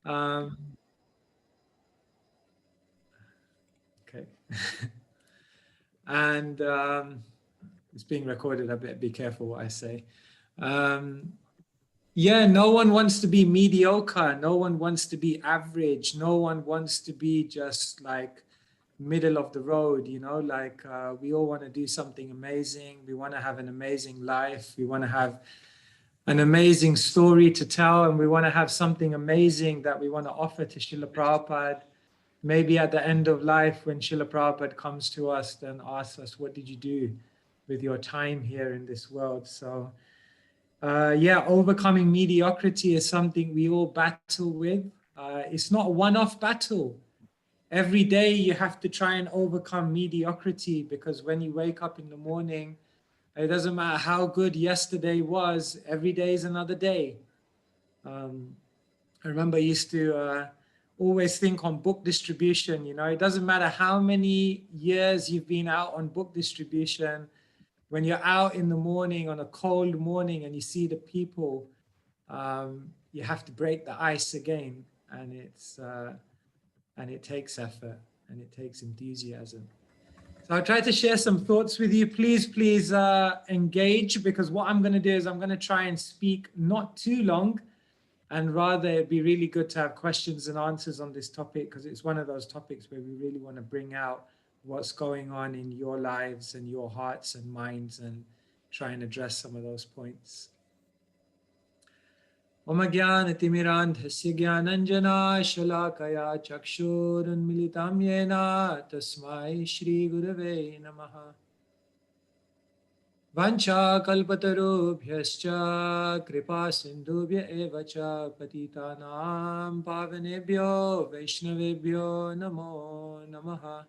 Um, okay. And it's being recorded. I better be careful what I say. Yeah, no one wants to be mediocre. No one wants to be average. No one wants to be just like middle of the road, you know, like we all want to do something amazing. We want to have an amazing life. We want to have an amazing story to tell, and we want to have something amazing that we want to offer to Srila Prabhupada. Maybe at the end of life, when Srila Prabhupada comes to us, then asks us, what did you do with your time here in this world? So yeah, overcoming mediocrity is something we all battle with. It's not a one-off battle. Every day you have to try and overcome mediocrity, because when you wake up in the morning, it doesn't matter how good yesterday was, every day is another day. I remember I used to always think on book distribution, you know, it doesn't matter how many years you've been out on book distribution, when you're out in the morning on a cold morning and you see the people, you have to break the ice again, and it takes effort and it takes enthusiasm. So I'll try to share some thoughts with you. Please engage, because what I'm going to do is I'm going to try and speak not too long, and rather it'd be really good to have questions and answers on this topic, because it's one of those topics where we really want to bring out what's going on in your lives and your hearts and minds and try and address some of those points. Om Jnana-timirandhasya Jnananjana Shalakaya Chakshurunmilitam Yena Tasmai Shri Gurave Namaha. Vancha kalpatarubhyascha kripa sindhubhya eva cha patitanam pavanebhyo vaishnavebhyo namo namaha.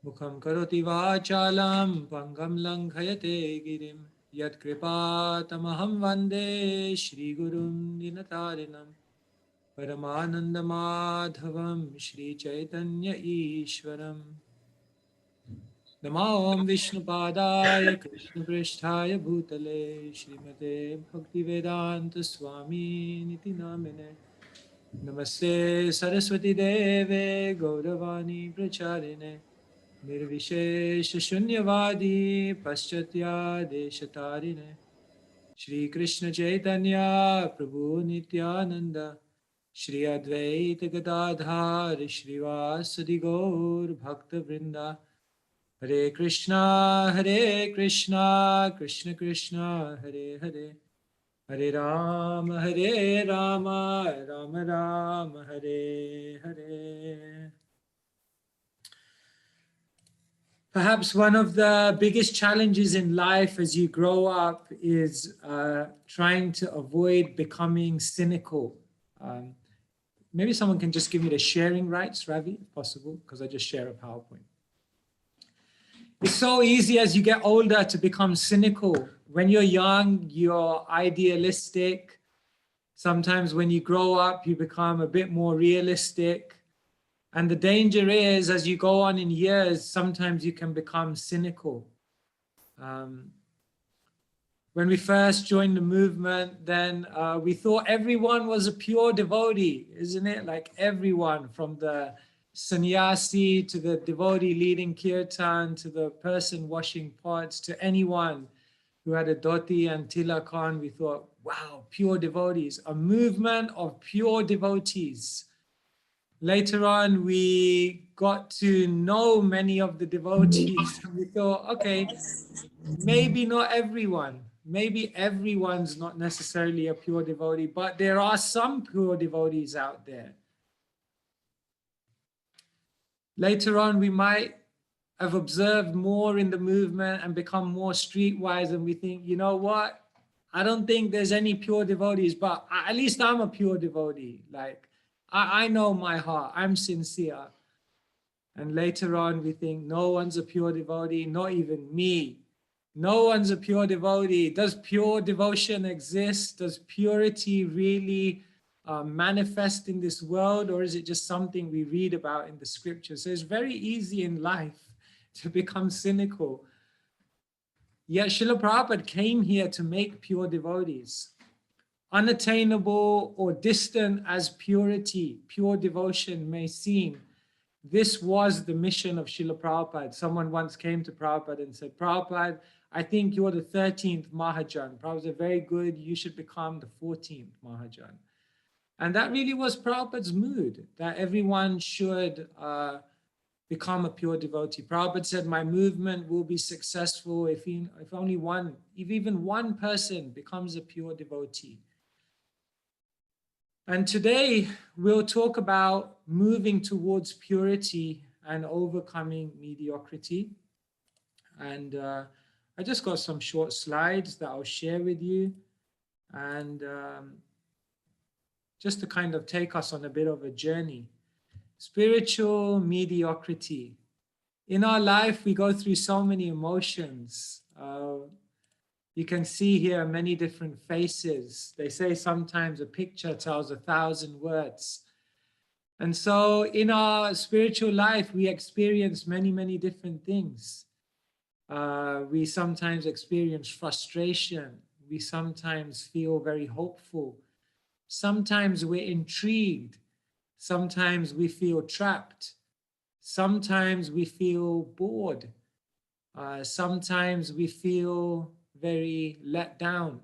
Mukham karoti vachalam pangam langhayate girim yat kripa tamaham vande Shri Gurum Dinatarinam Paramananda Madhavam Shri Chaitanya Ishwaram. Namo Om Vishnupadaya Krishna Pristhaya Bhutale Srimate Bhaktivedanta Swami Niti Namine Namaste Saraswati Deve Gauravani Pracharine Nirvishesha Shunyavadi Paschatya Deshatarine Shri Krishna Chaitanya Prabhu Nityananda Shri Advaita Gadadhar Shrivasadi Gaur Bhakta Vrinda Hare Krishna, Krishna Krishna, Hare Hare, Hare Rama, Rama Rama, Hare Hare. Perhaps one of the biggest challenges in life as you grow up is trying to avoid becoming cynical. Maybe someone can just give me the sharing rights, Ravi, if possible, because I just share a PowerPoint. It's so easy as you get older to become cynical. When you're young, you're idealistic. Sometimes when you grow up, you become a bit more realistic. And the danger is, as you go on in years, sometimes you can become cynical. When we first joined the movement, then we thought everyone was a pure devotee, isn't it? Like everyone, from the sannyasi to the devotee leading kirtan to the person washing pots to anyone who had a dhoti and tilak on, we thought, wow, pure devotees, a movement of pure devotees. Later on, we got to know many of the devotees and we thought, okay, maybe not everyone. Maybe everyone's not necessarily a pure devotee, but there are some pure devotees out there. Later on, we might have observed more in the movement and become more streetwise, and we think, you know what? I don't think there's any pure devotees, but at least I'm a pure devotee. Like, I know my heart, I'm sincere. And later on, we think no one's a pure devotee, not even me. No one's a pure devotee. Does pure devotion exist? Does purity really manifest in this world, or is it just something we read about in the scriptures? So it's very easy in life to become cynical. Yet Srila Prabhupada came here to make pure devotees. unattainable or distant as purity, pure devotion may seem, this was the mission of Srila Prabhupada. Someone once came to Prabhupada and said, Prabhupada, I think you're the 13th Mahajan. Prabhupada said, very good, you should become the 14th Mahajan. And that really was Prabhupada's mood, that everyone should become a pure devotee. Prabhupada said, my movement will be successful if even one person becomes a pure devotee. And today we'll talk about moving towards purity and overcoming mediocrity. And I just got some short slides that I'll share with you. And just to kind of take us on a bit of a journey. Spiritual mediocrity. In our life, we go through so many emotions. You can see here many different faces. They say sometimes a picture tells 1,000 words. And so in our spiritual life, we experience many, many different things. We sometimes experience frustration. We sometimes feel very hopeful. Sometimes we're intrigued. Sometimes we feel trapped. Sometimes we feel bored. Sometimes we feel very let down.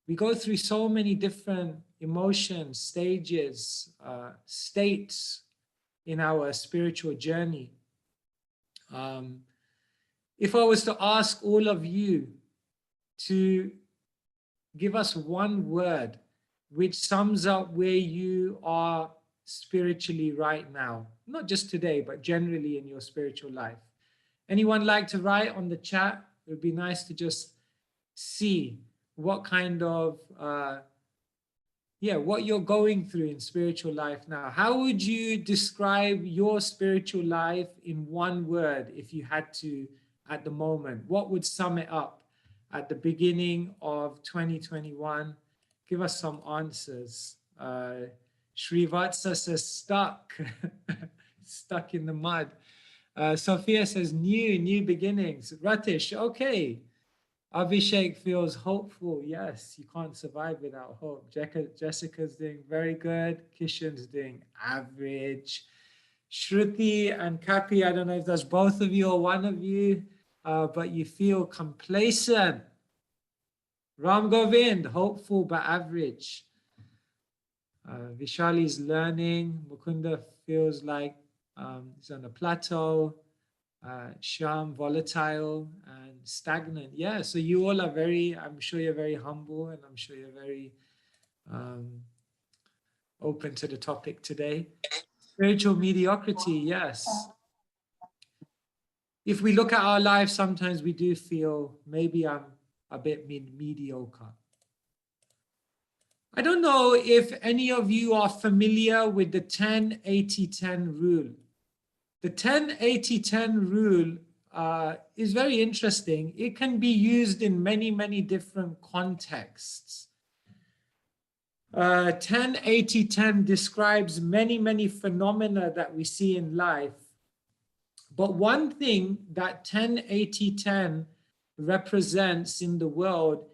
We go through so many different emotions, stages, states in our spiritual journey. If I was to ask all of you to give us one word which sums up where you are spiritually right now, not just today, but generally in your spiritual life. Anyone like to write on the chat? It would be nice to just see what kind of, what you're going through in spiritual life now. How would you describe your spiritual life in one word if you had to at the moment? What would sum it up at the beginning of 2021? Give us some answers. Srivatsa says stuck, stuck in the mud. Sophia says new beginnings. Ratish, okay. Abhishek feels hopeful. Yes, you can't survive without hope. Jessica's doing very good. Kishan's doing average. Shruti and Kapi, I don't know if that's both of you or one of you, but you feel complacent. Ram Govind, hopeful but average. Vishali's learning. Mukunda feels like he's on a plateau. Sham, volatile and stagnant. Yeah, so you all are very, I'm sure you're very humble, and I'm sure you're very open to the topic today. Spiritual mediocrity, yes. If we look at our lives, sometimes we do feel maybe I'm a bit mediocre. I don't know if any of you are familiar with the 10-80-10 rule. The 10-80-10 rule is very interesting. It can be used in many, many different contexts. 10-80-10 describes many, many phenomena that we see in life. But one thing that 10-80-10 represents in the world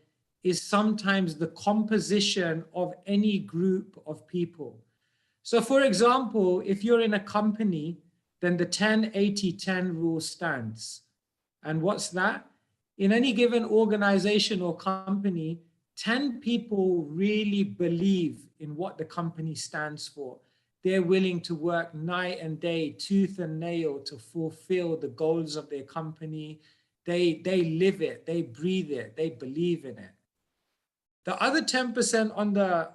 is sometimes the composition of any group of people. So for example, if you're in a company, then the 10-80-10 rule stands. And what's that? In any given organization or company, 10 people really believe in what the company stands for. They're willing to work night and day, tooth and nail to fulfill the goals of their company. They live it, they breathe it, they believe in it. The other 10% on the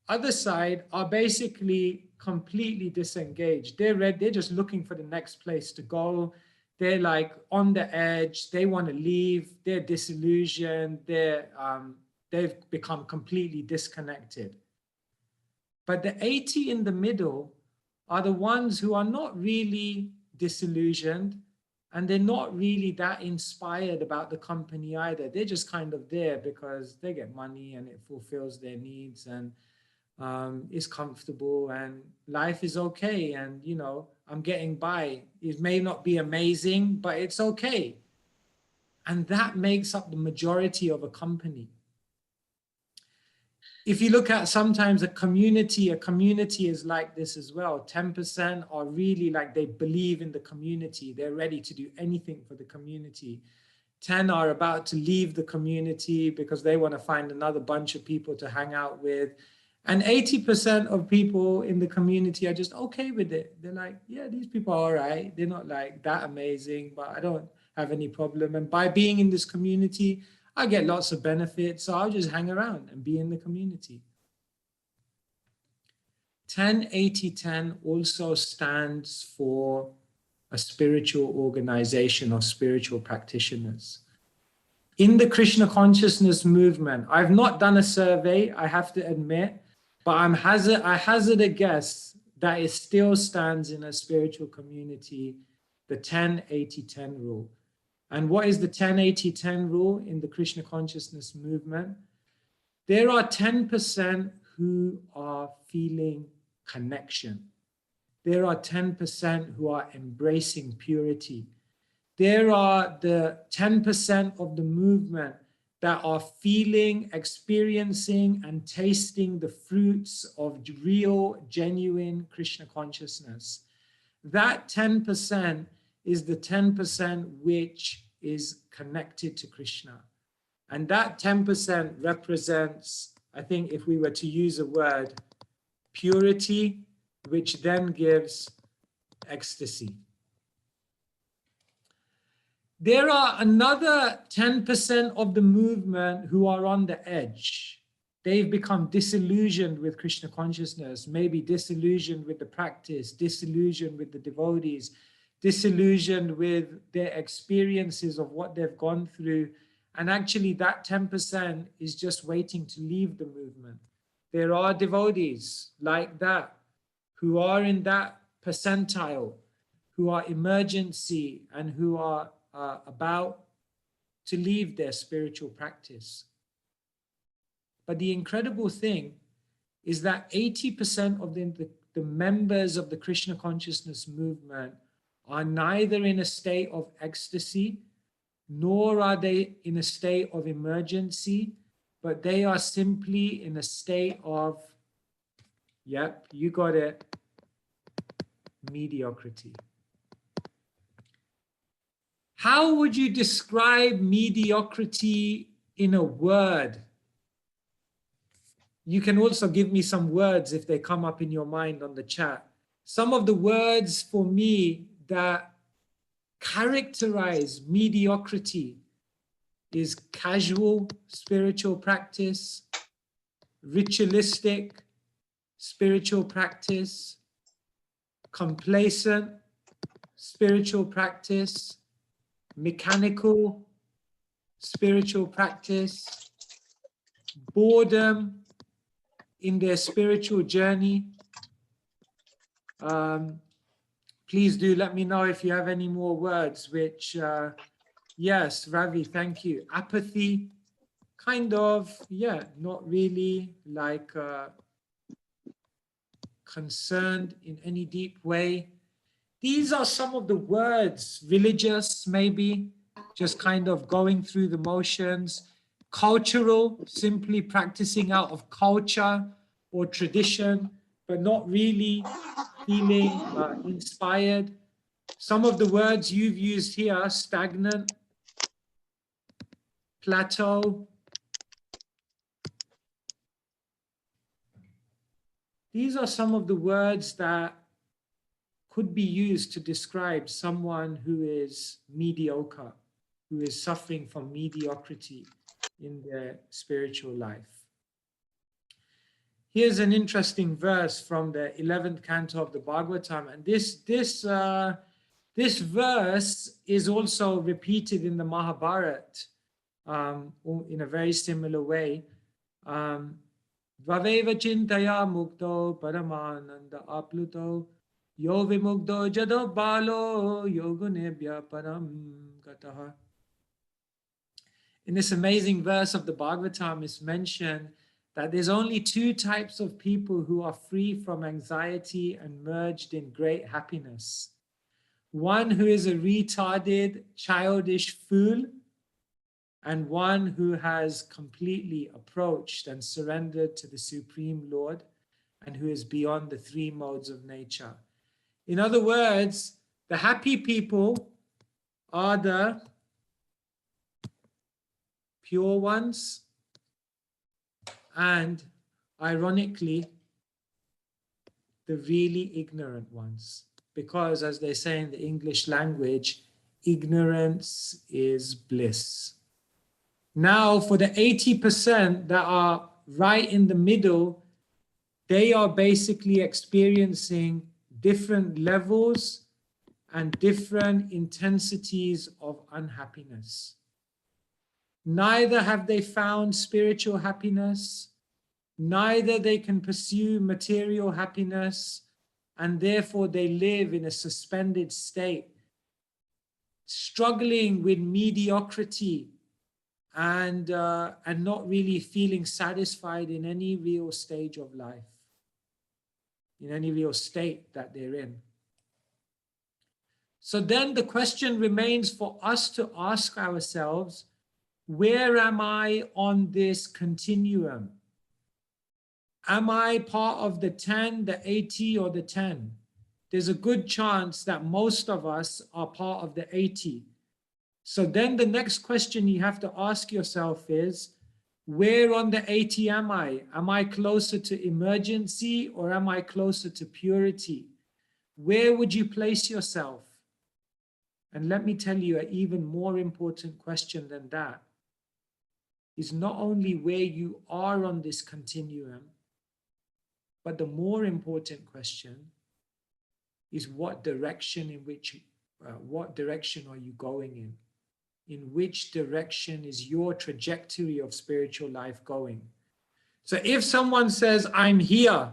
other side are basically completely disengaged. They're just looking for the next place to go. They're like on the edge. They want to leave. They're disillusioned. They've become completely disconnected. But the 80 in the middle are the ones who are not really disillusioned, and they're not really that inspired about the company either. They're just kind of there because they get money and it fulfills their needs, and is comfortable, and life is okay, and you know, I'm getting by. It may not be amazing, but it's okay. And that makes up the majority of a company. if you look at sometimes a community is like this as well. 10% are really like they believe in the community. They're ready to do anything for the community. 10 are about to leave the community because they want to find another bunch of people to hang out with. And 80% of people in the community are just okay with it. They're like, yeah, these people are all right. They're not like that amazing, but I don't have any problem. And by being in this community, I get lots of benefits, so I'll just hang around and be in the community. 10-80-10 also stands for a spiritual organization or spiritual practitioners. In the Krishna consciousness movement, I've not done a survey, I have to admit, but I hazard a guess that it still stands in a spiritual community, the 10-80-10 rule. And what is the 10-80-10 rule in the Krishna consciousness movement? There are 10% who are feeling connection. There are 10% who are embracing purity. There are the 10% of the movement that are feeling, experiencing, and tasting the fruits of real, genuine Krishna consciousness. That 10% is the 10% which is connected to Krishna. And that 10% represents, I think if we were to use a word, purity, which then gives ecstasy. There are another 10% of the movement who are on the edge. They've become disillusioned with Krishna consciousness, maybe disillusioned with the practice, disillusioned with the devotees, disillusioned with their experiences of what they've gone through. And actually that 10% is just waiting to leave the movement. There are devotees like that who are in that percentile, who are emergency and who are about to leave their spiritual practice. But the incredible thing is that 80% of the members of the Krishna consciousness movement are neither in a state of ecstasy, nor are they in a state of emergency, but they are simply in a state of, yep, you got it, mediocrity. How would you describe mediocrity in a word? You can also give me some words if they come up in your mind on the chat. Some of the words for me that characterize mediocrity is casual spiritual practice, ritualistic spiritual practice, complacent spiritual practice, mechanical spiritual practice, boredom in their spiritual journey. Please do let me know if you have any more words, which, yes, Ravi, thank you. Apathy, kind of, yeah, not really like concerned in any deep way. These are some of the words. Religious, maybe, just kind of going through the motions. Cultural, simply practicing out of culture or tradition, but not really feeling inspired. Some of the words you've used here, stagnant, plateau. These are some of the words that could be used to describe someone who is mediocre, who is suffering from mediocrity in their spiritual life. Here's an interesting verse from the 11th canto of the Bhagavatam, and this verse is also repeated in the Mahabharata in a very similar way. Vaveva chintaya mukto paramananda apluto yo vimukto jado balo yogunebhya param gataha. In this amazing verse of the Bhagavatam, it's mentioned that there's only two types of people who are free from anxiety and merged in great happiness. One who is a retarded, childish fool, and one who has completely approached and surrendered to the Supreme Lord and who is beyond the three modes of nature. In other words, the happy people are the pure ones, and ironically, the really ignorant ones. Because as they say in the English language, ignorance is bliss. Now, for the 80% that are right in the middle, they are basically experiencing different levels and different intensities of unhappiness. Neither have they found spiritual happiness, neither they can pursue material happiness, and therefore they live in a suspended state, struggling with mediocrity and not really feeling satisfied in any real stage of life, in any real state that they're in. So then the question remains for us to ask ourselves, where am I on this continuum? Am I part of the 10, the 80, or the 10? There's a good chance that most of us are part of the 80. So then the next question you have to ask yourself is, where on the 80 am I? Am I closer to emergency or am I closer to purity? Where would you place yourself? And let me tell you, an even more important question than that is not only where you are on this continuum, but the more important question is what direction are you going in? In which direction is your trajectory of spiritual life going? So if someone says, I'm here,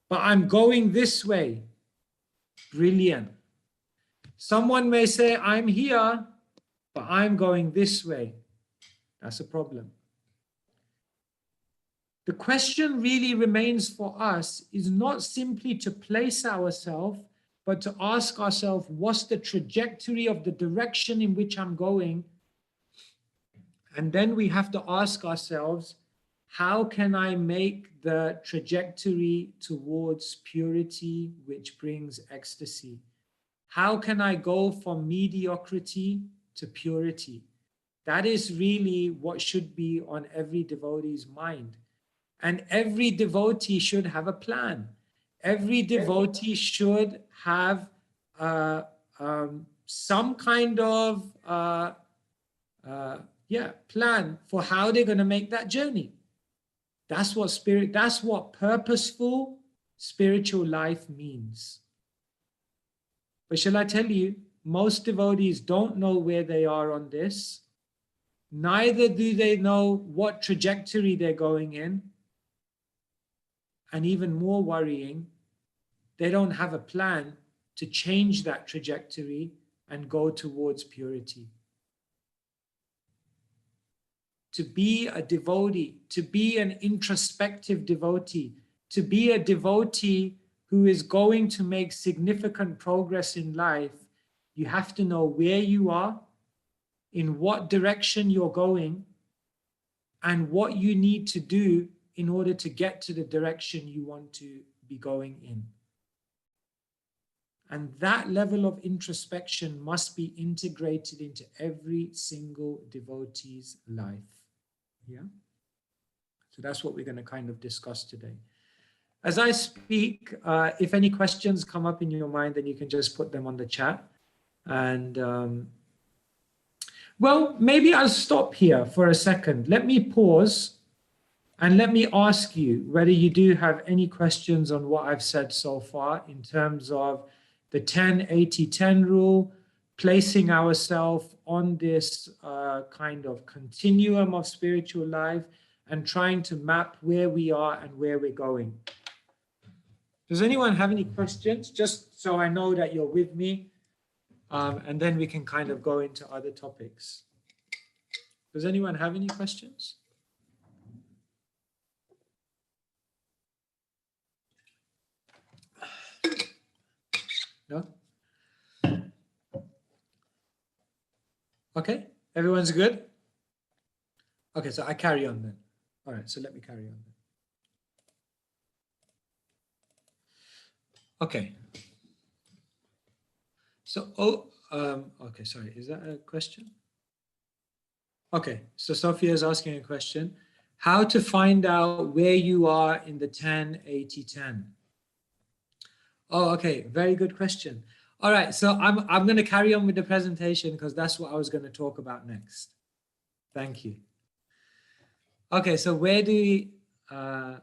but I'm going this way, brilliant. Someone may say, I'm here, but I'm going this way. That's a problem. The question really remains for us is not simply to place ourselves, but to ask ourselves, what's the trajectory of the direction in which I'm going? And then we have to ask ourselves, how can I make the trajectory towards purity, which brings ecstasy? How can I go from mediocrity to purity? That is really what should be on every devotee's mind. And every devotee should have a plan. Every devotee should have some kind of plan for how they're going to make that journey. That's what purposeful spiritual life means. But shall I tell you, most devotees don't know where they are on this. Neither do they know what trajectory they're going in. And even more worrying, they don't have a plan to change that trajectory and go towards purity. To be a devotee, to be an introspective devotee, to be a devotee who is going to make significant progress in life, you have to know where you are, in what direction you're going, and what you need to do in order to get to the direction you want to be going in. And that level of introspection must be integrated into every single devotee's life. Yeah. So that's what we're going to kind of discuss today. As I speak, if any questions come up in your mind, then you can just put them on the chat. And well, maybe I'll stop here for a second. Let me pause and let me ask you whether you do have any questions on what I've said so far in terms of the 10-80-10 rule, placing ourselves on this kind of continuum of spiritual life and trying to map where we are and where we're going. Does anyone have any questions? Just so I know that you're with me, and then we can kind of go into other topics. Does anyone have any questions? No? Okay, everyone's good? Okay, so I carry on then. All right, so let me carry on then. Okay. So, okay, sorry, is that a question? Okay, so Sophia is asking a question. How to find out where you are in the 10-80-10? Oh, okay, very good question. All right, so I'm going to carry on with the presentation because that's what I was going to talk about next. Thank you. Okay, so where do we, how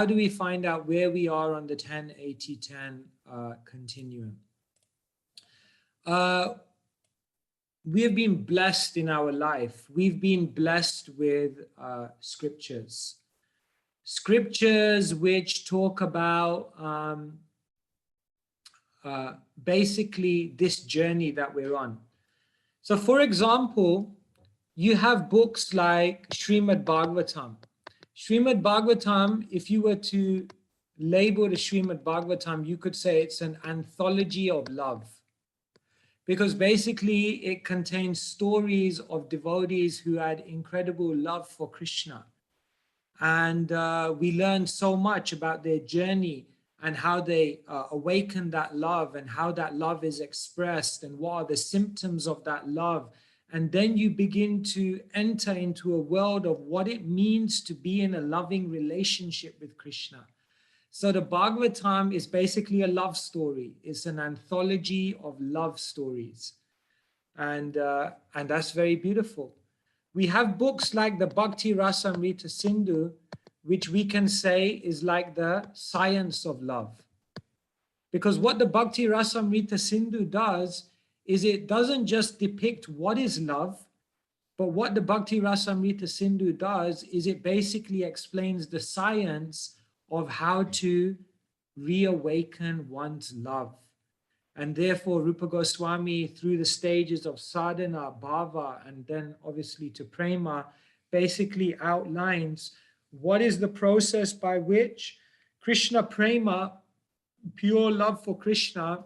do we find out where we are on the 10-80-10 continuum? We have been blessed in our life. We've been blessed with scriptures. Scriptures which talk about basically this journey that we're on. So for example, you have books like Srimad Bhagavatam. Srimad Bhagavatam, if you were to label the Srimad Bhagavatam, you could say it's an anthology of love. Because basically it contains stories of devotees who had incredible love for Krishna. And we learned so much about their journey and how they awaken that love and how that love is expressed and what are the symptoms of that love. And then you begin to enter into a world of what it means to be in a loving relationship with Krishna. So the Bhagavatam is basically a love story. It's an anthology of love stories. And that's very beautiful. We have books like the Bhakti Rasamrita Sindhu, which we can say is like the science of love. Because what the Bhakti Rasamrita Sindhu does is it doesn't just depict what is love, but what the Bhakti Rasamrita Sindhu does is it basically explains the science of how to reawaken one's love. And therefore, Rupa Goswami, through the stages of sadhana, bhava, and then obviously to prema, basically outlines what is the process by which Krishna prema, pure love for Krishna,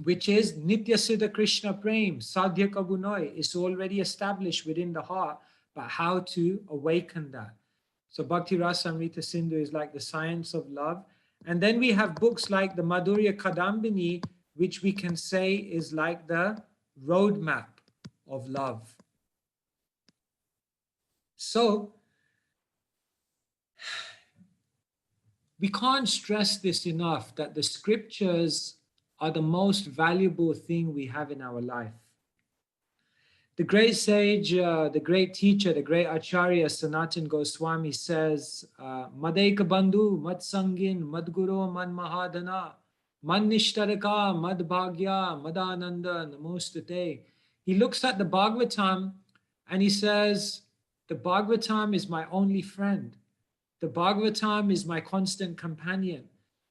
which is Nitya Siddha Krishna Prem, Sadhya Kabunoi, is already established within the heart, but how to awaken that. So Bhakti Rasamrita Sindhu is like the science of love. And then we have books like the Madhurya Kadambini, which we can say is like the roadmap of love. So we can't stress this enough, that the scriptures are the most valuable thing we have in our life. The great sage, the great teacher, the great Acharya Sanatan Goswami says, Madaika Bandhu, Matsangin, Madguru, Man Mahadana, Man Nishtaraka, Mad Bhagya, Madananda, Namostate. He looks at the Bhagavatam and he says, the Bhagavatam is my only friend. The Bhagavatam is my constant companion.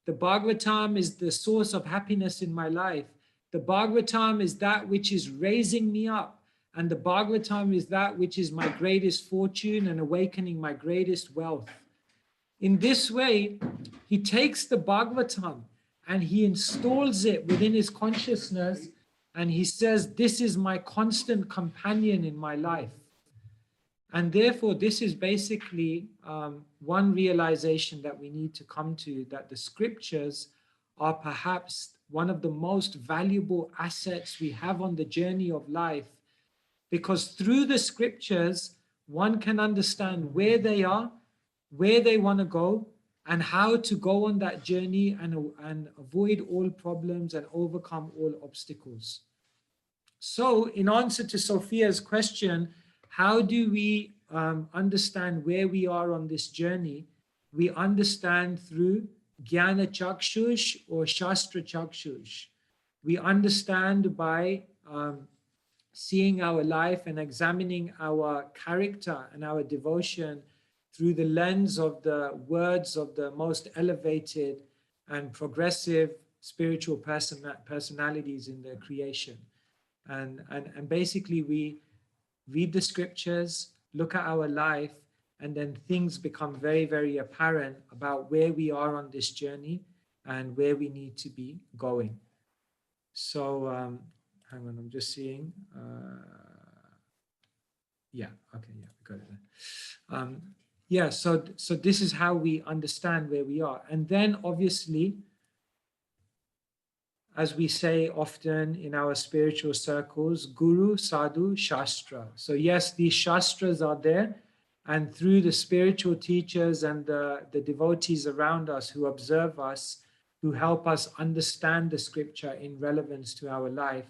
The Bhagavatam is the source of happiness in my life. The Bhagavatam is that which is raising me up. And the Bhagavatam is that which is my greatest fortune and awakening my greatest wealth. In this way, he takes the Bhagavatam and he installs it within his consciousness and he says, this is my constant companion in my life. And therefore, this is basically one realization that we need to come to, that the scriptures are perhaps one of the most valuable assets we have on the journey of life, because through the scriptures, one can understand where they are, where they want to go, and how to go on that journey and avoid all problems and overcome all obstacles. So in answer to Sophia's question, how do we understand where we are on this journey? We understand through Jnana Chakshush or Shastra Chakshush. We understand by seeing our life and examining our character and our devotion through the lens of the words of the most elevated and progressive spiritual personalities in the creation. And basically we read the scriptures, look at our life, and then things become very, very apparent about where we are on this journey and where we need to be going. So hang on, I'm just seeing. Yeah, okay, yeah, got it. Yeah, so this is how we understand where we are. And then obviously, as we say often in our spiritual circles, Guru, Sadhu, Shastra. So yes, these Shastras are there, and through the spiritual teachers and the devotees around us who observe us, who help us understand the scripture in relevance to our life,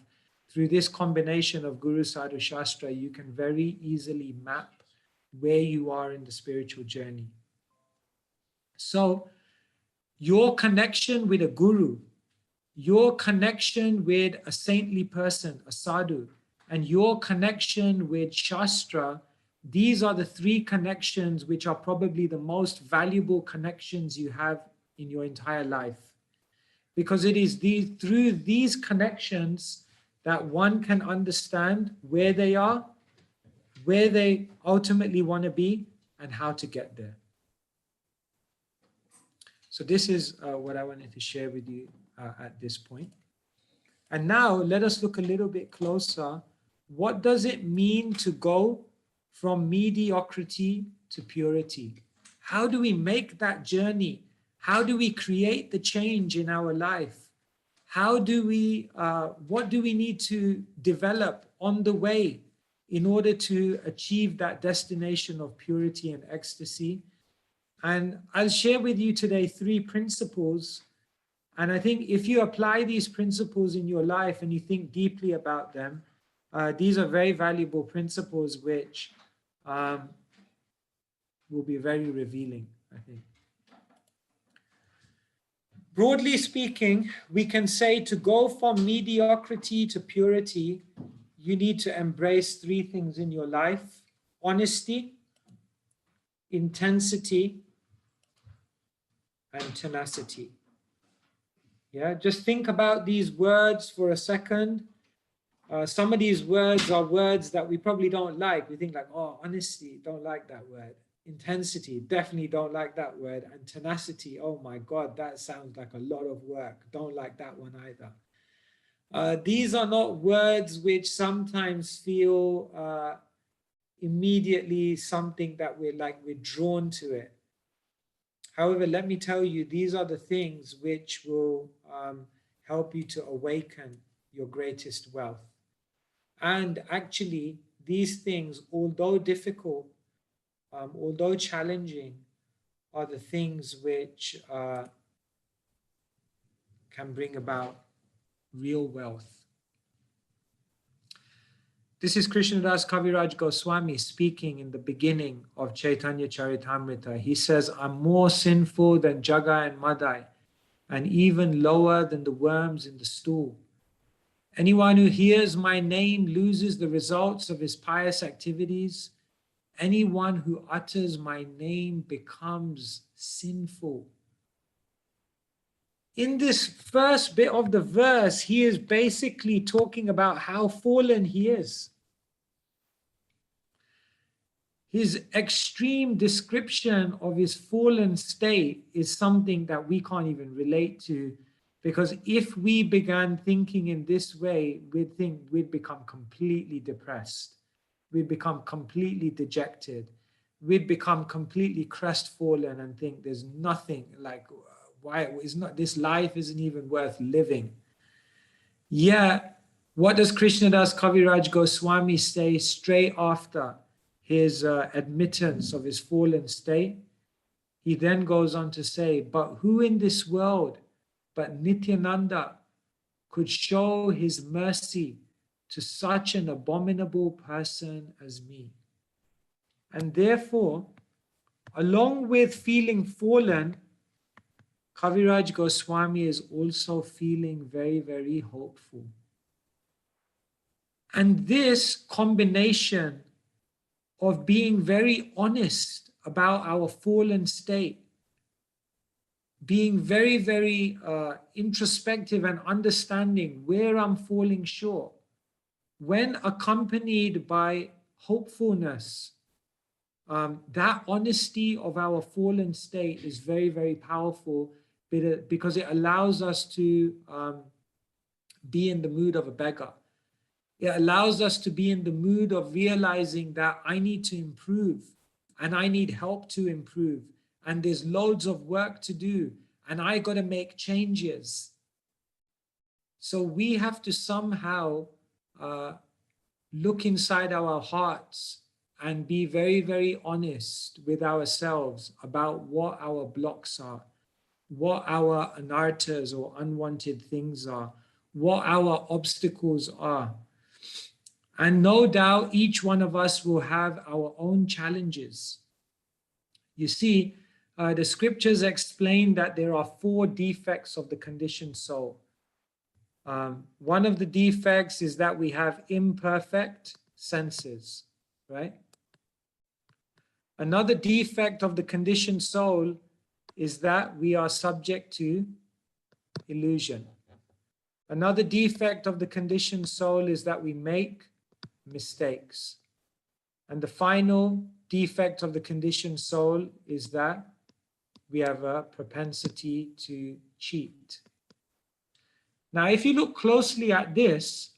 through this combination of Guru, Sadhu, Shastra, you can very easily map where you are in the spiritual journey. So your connection with a Guru, your connection with a saintly person, a sadhu, and your connection with Shastra, these are the three connections which are probably the most valuable connections you have in your entire life. Because it is through these connections that one can understand where they are, where they ultimately want to be, and how to get there. So this is what I wanted to share with you at this point. And now let us look a little bit closer. What does it mean to go from mediocrity to purity? How do we make that journey? How do we create the change in our life? How do we, what do we need to develop on the way in order to achieve that destination of purity and ecstasy? And I'll share with you today 3 principles. And I think if you apply these principles in your life and you think deeply about them, these are very valuable principles which will be very revealing, I think. Broadly speaking, we can say to go from mediocrity to purity, you need to embrace 3 things in your life: honesty, intensity, and tenacity. Yeah, just think about these words for a second. Some of these words are words that we probably don't like. We think like, oh, honesty, don't like that word. Intensity, definitely don't like that word. And tenacity, oh my God, that sounds like a lot of work. Don't like that one either. These are not words which sometimes feel immediately something that we're drawn to it. However, let me tell you, these are the things which will help you to awaken your greatest wealth. And actually, these things, although difficult, although challenging, are the things which can bring about real wealth. This is Krishnadas Kaviraj Goswami speaking in the beginning of Chaitanya Charitamrita. He says, I'm more sinful than Jaga and Madai, and even lower than the worms in the stool. Anyone who hears my name loses the results of his pious activities. Anyone who utters my name becomes sinful. In this first bit of the verse, he is basically talking about how fallen he is. His extreme description of his fallen state is something that we can't even relate to, because if we began thinking in this way, we'd think we'd become completely depressed. We'd become completely dejected. We'd become completely crestfallen and think there's nothing, like, why is not this life isn't even worth living. Yeah, what does Krishnadas Kaviraj Goswami say straight after his admittance of his fallen state? He then goes on to say, but who in this world but Nityananda could show his mercy to such an abominable person as me? And therefore, along with feeling fallen, Kaviraj Goswami is also feeling very, very hopeful. And this combination of being very honest about our fallen state, being very, very introspective and understanding where I'm falling short, when accompanied by hopefulness, that honesty of our fallen state is very, very powerful, because it allows us to be in the mood of a beggar. It allows us to be in the mood of realizing that I need to improve and I need help to improve. And there's loads of work to do and I got to make changes. So we have to somehow look inside our hearts and be very, very honest with ourselves about what our blocks are, what our anarthas or unwanted things are, what our obstacles are. And no doubt each one of us will have our own challenges. You see, the scriptures explain that there are 4 defects of the conditioned soul. One of the defects is that we have imperfect senses, right? Another defect of the conditioned soul is that we are subject to illusion. Another defect of the conditioned soul is that we make mistakes. And the final defect of the conditioned soul is that we have a propensity to cheat. Now, if you look closely at this,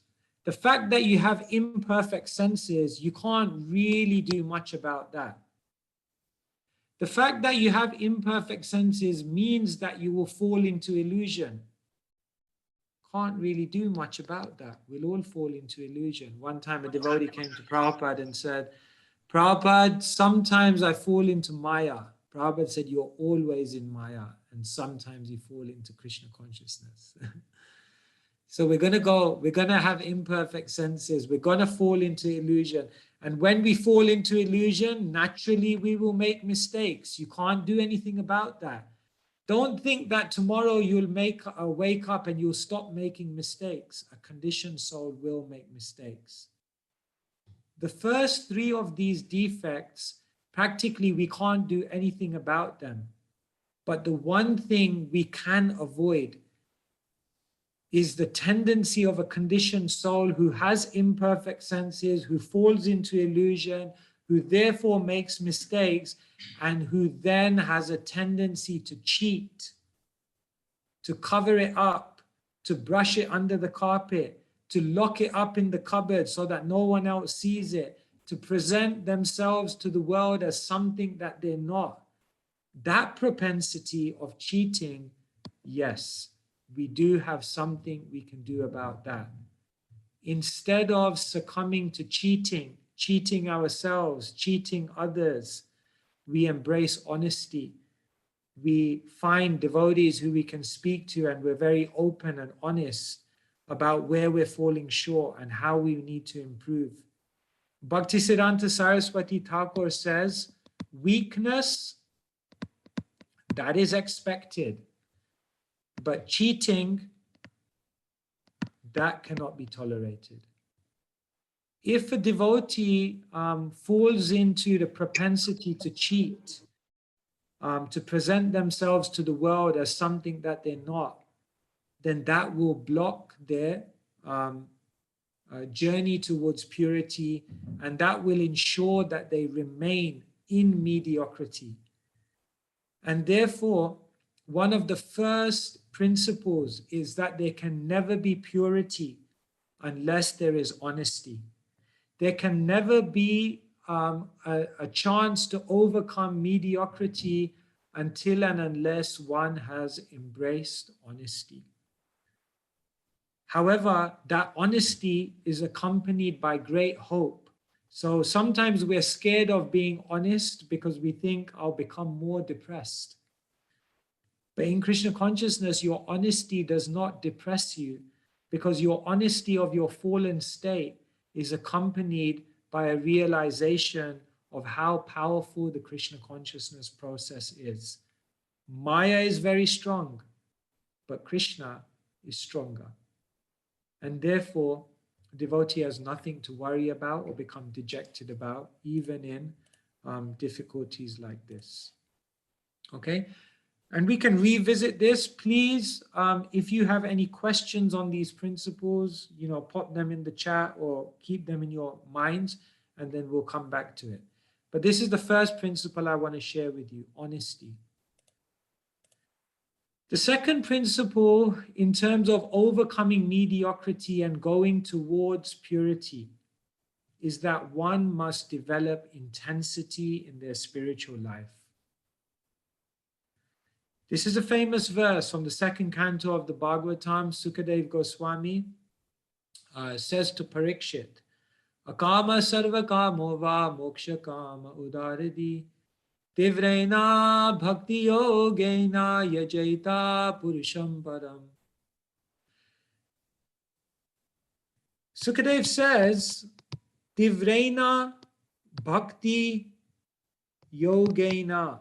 the fact that you have imperfect senses, you can't really do much about that. The fact that you have imperfect senses means that you will fall into illusion. Can't really do much about that. We'll all fall into illusion. One time a devotee came to Prabhupada and said, Prabhupada, sometimes I fall into Maya. Prabhupada said, you're always in Maya, and sometimes you fall into Krishna consciousness. So we're going to have imperfect senses. We're going to fall into illusion. And when we fall into illusion, naturally we will make mistakes. You can't do anything about that. Don't think that tomorrow you'll wake up and you'll stop making mistakes. A conditioned soul will make mistakes. The first 3 of these defects, practically we can't do anything about them. But the one thing we can avoid is the tendency of a conditioned soul who has imperfect senses, who falls into illusion, who therefore makes mistakes, and who then has a tendency to cheat, to cover it up, to brush it under the carpet, to lock it up in the cupboard so that no one else sees it, to present themselves to the world as something that they're not. That propensity of cheating, yes, we do have something we can do about that. Instead of succumbing to cheating ourselves, cheating others, we embrace honesty. We find devotees who we can speak to, and we're very open and honest about where we're falling short and how we need to improve. Bhaktisiddhanta Saraswati Thakur says, weakness, that is expected. But cheating, that cannot be tolerated. If a devotee falls into the propensity to cheat, to present themselves to the world as something that they're not, then that will block their journey towards purity, and that will ensure that they remain in mediocrity. And therefore, one of the first principles is that there can never be purity unless there is honesty. There can never be a chance to overcome mediocrity until and unless one has embraced honesty. However, that honesty is accompanied by great hope. So sometimes we're scared of being honest because we think I'll become more depressed. But in Krishna consciousness, your honesty does not depress you, because your honesty of your fallen state is accompanied by a realization of how powerful the Krishna consciousness process is. Maya is very strong, but Krishna is stronger. And therefore, a devotee has nothing to worry about or become dejected about, even in difficulties like this. Okay? And we can revisit this. Please, if you have any questions on these principles, pop them in the chat or keep them in your minds, and then we'll come back to it. But this is the first principle I want to share with you, honesty. The second principle in terms of overcoming mediocrity and going towards purity is that one must develop intensity in their spiritual life. This is a famous verse from the second canto of the Bhagavatam. Sukadeva Goswami says to Parikshit, Akama sarva kamo va moksha kama udaradi Tivrena bhakti yogena yajaita purusham param. Sukadev says, Tivrena bhakti yogena.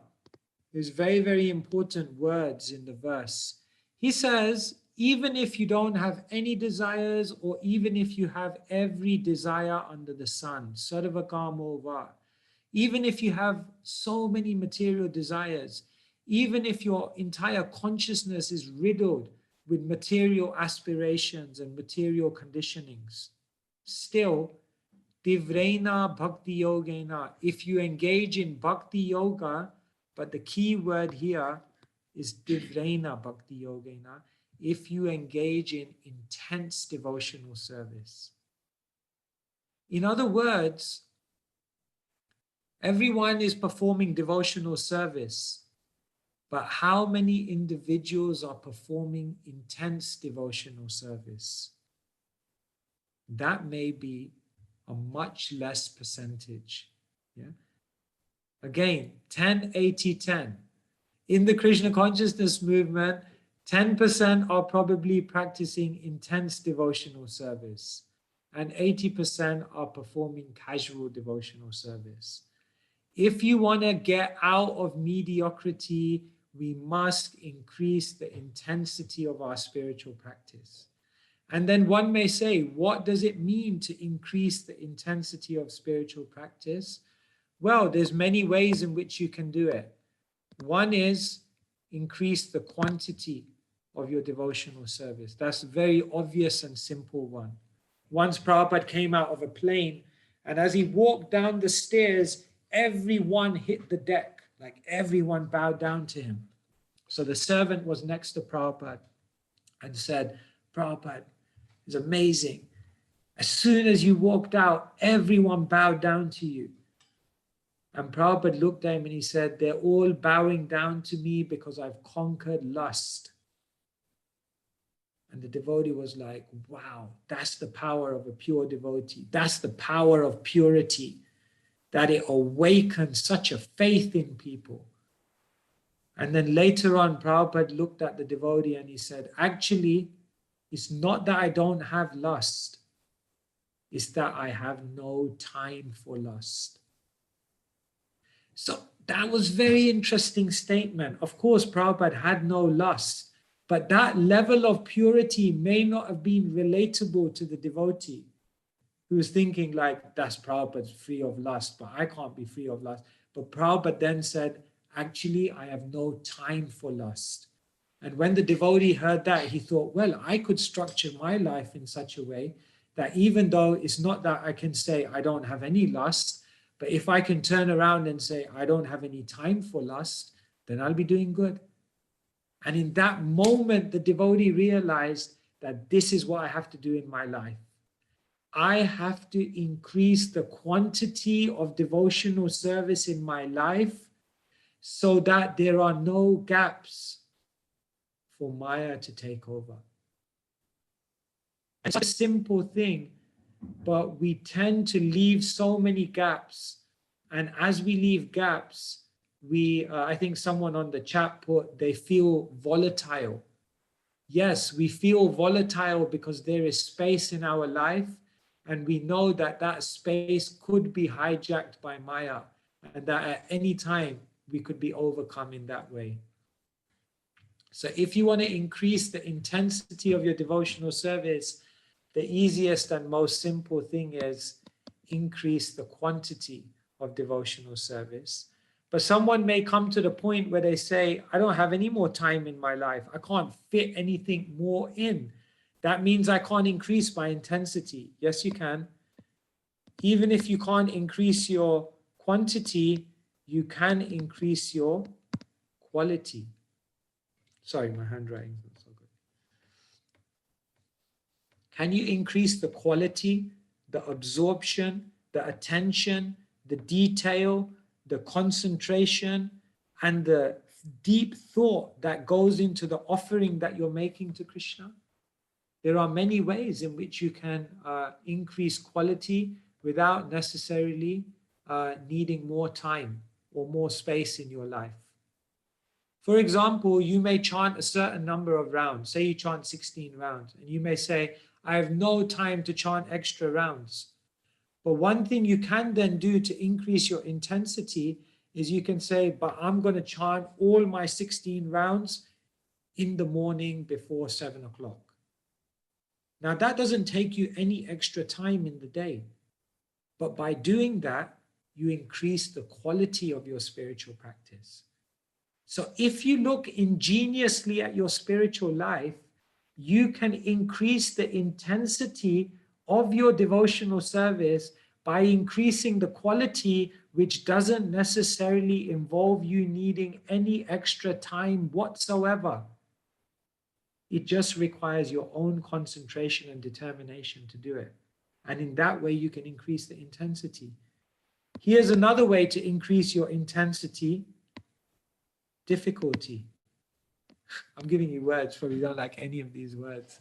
There's very, very important words in the verse. He says, even if you don't have any desires, or even if you have every desire under the sun, sarvakamo va, even if you have so many material desires, even if your entire consciousness is riddled with material aspirations and material conditionings, still, Tivrena bhakti yogena, if you engage in bhakti yoga, but the key word here is Tivrena bhakti yogena, if you engage in intense devotional service. In other words, everyone is performing devotional service, but how many individuals are performing intense devotional service? That may be a much less percentage. Yeah. Again, 10, 80, 10. In the Krishna consciousness movement, 10% are probably practicing intense devotional service, and 80% are performing casual devotional service. If you want to get out of mediocrity, we must increase the intensity of our spiritual practice. And then one may say, what does it mean to increase the intensity of spiritual practice? Well, there's many ways in which you can do it. One is increase the quantity of your devotional service. That's a very obvious and simple one. Once Prabhupada came out of a plane, and as he walked down the stairs, everyone hit the deck, like everyone bowed down to him. So the servant was next to Prabhupada and said, Prabhupada, it's amazing. As soon as you walked out, everyone bowed down to you. And Prabhupada looked at him and he said, they're all bowing down to me because I've conquered lust. And the devotee was like, wow, that's the power of a pure devotee. That's the power of purity, that it awakens such a faith in people. And then later on, Prabhupada looked at the devotee and he said, actually, it's not that I don't have lust. It's that I have no time for lust. So that was a very interesting statement. Of course, Prabhupada had no lust, but that level of purity may not have been relatable to the devotee who was thinking like, that's Prabhupada's free of lust, but I can't be free of lust. But Prabhupada then said, actually, I have no time for lust. And when the devotee heard that, he thought, well, I could structure my life in such a way that even though it's not that I can say I don't have any lust, but if I can turn around and say I don't have any time for lust, then I'll be doing good. And in that moment, the devotee realized that this is what I have to do in my life. I have to increase the quantity of devotional service in my life so that there are no gaps for Maya to take over. It's a simple thing, but we tend to leave so many gaps. And as we leave gaps, I think someone on the chat put, they feel volatile. Yes, we feel volatile because there is space in our life, and we know that that space could be hijacked by Maya, and that at any time we could be overcome in that way. So if you want to increase the intensity of your devotional service, the easiest and most simple thing is increase the quantity of devotional service. But someone may come to the point where they say, I don't have any more time in my life. I can't fit anything more in. That means I can't increase my intensity. Yes, you can. Even if you can't increase your quantity, you can increase your quality. Sorry, my handwriting is not so good. Can you increase the quality, the absorption, the attention, the detail, the concentration, and the deep thought that goes into the offering that you're making to Krishna? There are many ways in which you can increase quality without necessarily needing more time or more space in your life. For example, you may chant a certain number of rounds. Say you chant 16 rounds, and you may say, I have no time to chant extra rounds. But one thing you can then do to increase your intensity is you can say, but I'm going to chant all my 16 rounds in the morning before 7 o'clock. Now, that doesn't take you any extra time in the day. But by doing that, you increase the quality of your spiritual practice. So if you look ingeniously at your spiritual life, you can increase the intensity of your devotional service by increasing the quality, which doesn't necessarily involve you needing any extra time whatsoever. It just requires your own concentration and determination to do it. And in that way, you can increase the intensity. Here's another way to increase your intensity: difficulty. I'm giving you words, probably don't like any of these words.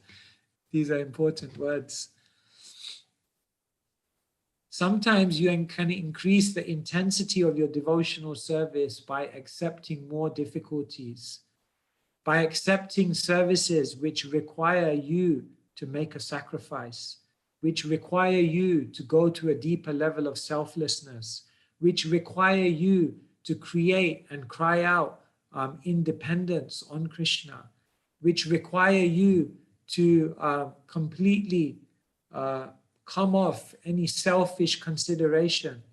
These are important words. Sometimes you can increase the intensity of your devotional service by accepting more difficulties, by accepting services which require you to make a sacrifice, which require you to go to a deeper level of selflessness, which require you to create and cry out independence on Krishna, which require you to completely come off any selfish consideration.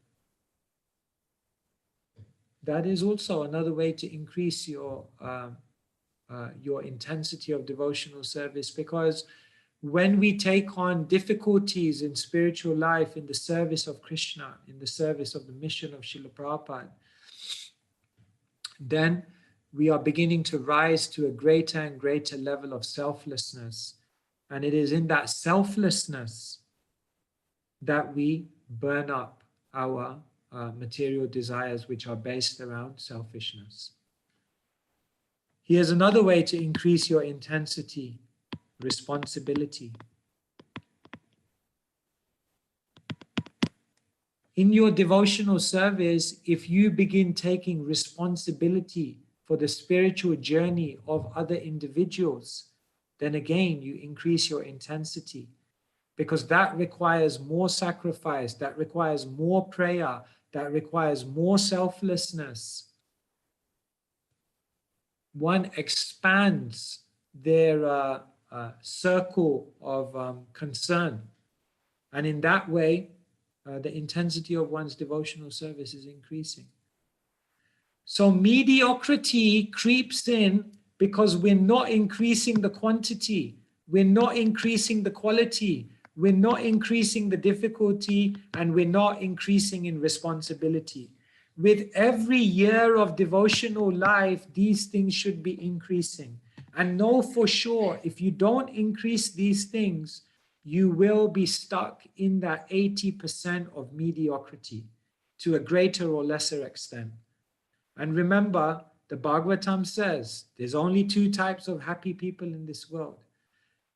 That is also another way to increase your intensity of devotional service, because when we take on difficulties in spiritual life, in the service of Krishna, in the service of the mission of Srila Prabhupada, then we are beginning to rise to a greater and greater level of selflessness. And it is in that selflessness that we burn up our material desires, which are based around selfishness. Here's another way to increase your intensity: responsibility. In your devotional service, if you begin taking responsibility for the spiritual journey of other individuals, then again, you increase your intensity, because that requires more sacrifice, that requires more prayer, that requires more selflessness. One expands their circle of concern. And in that way, the intensity of one's devotional service is increasing. So mediocrity creeps in because we're not increasing the quantity, we're not increasing the quality, we're not increasing the difficulty, and we're not increasing in responsibility. With every year of devotional life, these things should be increasing. And know for sure, if you don't increase these things, you will be stuck in that 80% of mediocrity to a greater or lesser extent. And remember, the Bhagavatam says there's only two types of happy people in this world.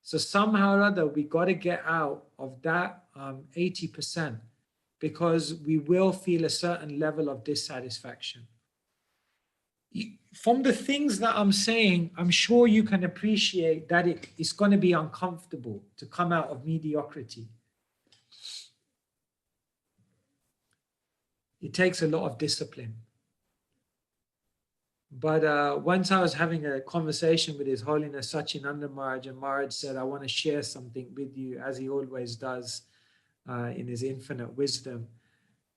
So somehow or other, we got to get out of that 80%, because we will feel a certain level of dissatisfaction. From the things that I'm saying, I'm sure you can appreciate that it's going to be uncomfortable to come out of mediocrity. It takes a lot of discipline. But once I was having a conversation with His Holiness Sachinanda Maharaj, and Maharaj said, I want to share something with you, as he always does in his infinite wisdom.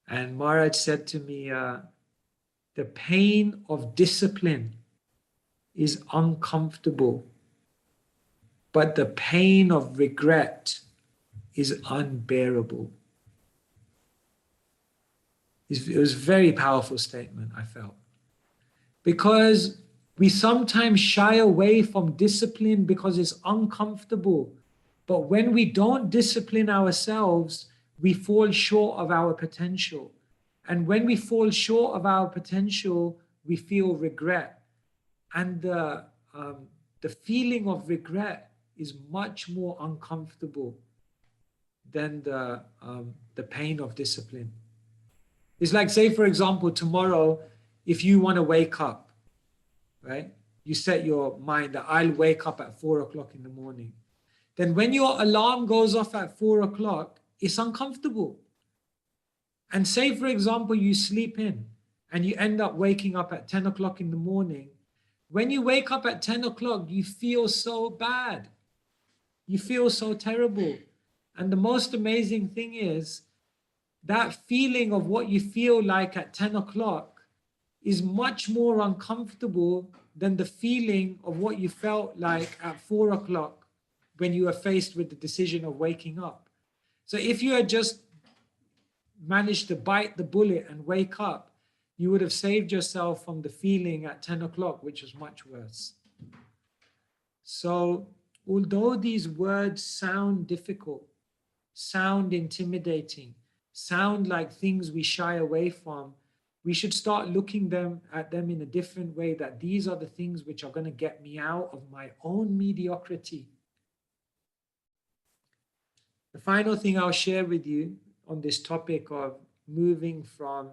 And Maharaj said to me, the pain of discipline is uncomfortable, but the pain of regret is unbearable. It was a very powerful statement, I felt. Because We sometimes shy away from discipline because it's uncomfortable. But when we don't discipline ourselves, we fall short of our potential. And when we fall short of our potential, we feel regret. And the feeling of regret is much more uncomfortable than the pain of discipline. It's like, say, for example, tomorrow, if you want to wake up, right? You set your mind that I'll wake up at 4 o'clock in the morning. Then when your alarm goes off at 4 o'clock, it's uncomfortable. And say, for example, you sleep in and you end up waking up at 10 o'clock in the morning. When you wake up at 10 o'clock, you feel so bad. You feel so terrible. And the most amazing thing is that feeling of what you feel like at 10 o'clock is much more uncomfortable than the feeling of what you felt like at 4 o'clock when you were faced with the decision of waking up. So if you had just managed to bite the bullet and wake up, you would have saved yourself from the feeling at 10 o'clock, which was much worse. So although these words sound difficult, sound intimidating, sound like things we shy away from, we should start looking at them in a different way, that these are the things which are going to get me out of my own mediocrity. The final thing I'll share with you on this topic of moving from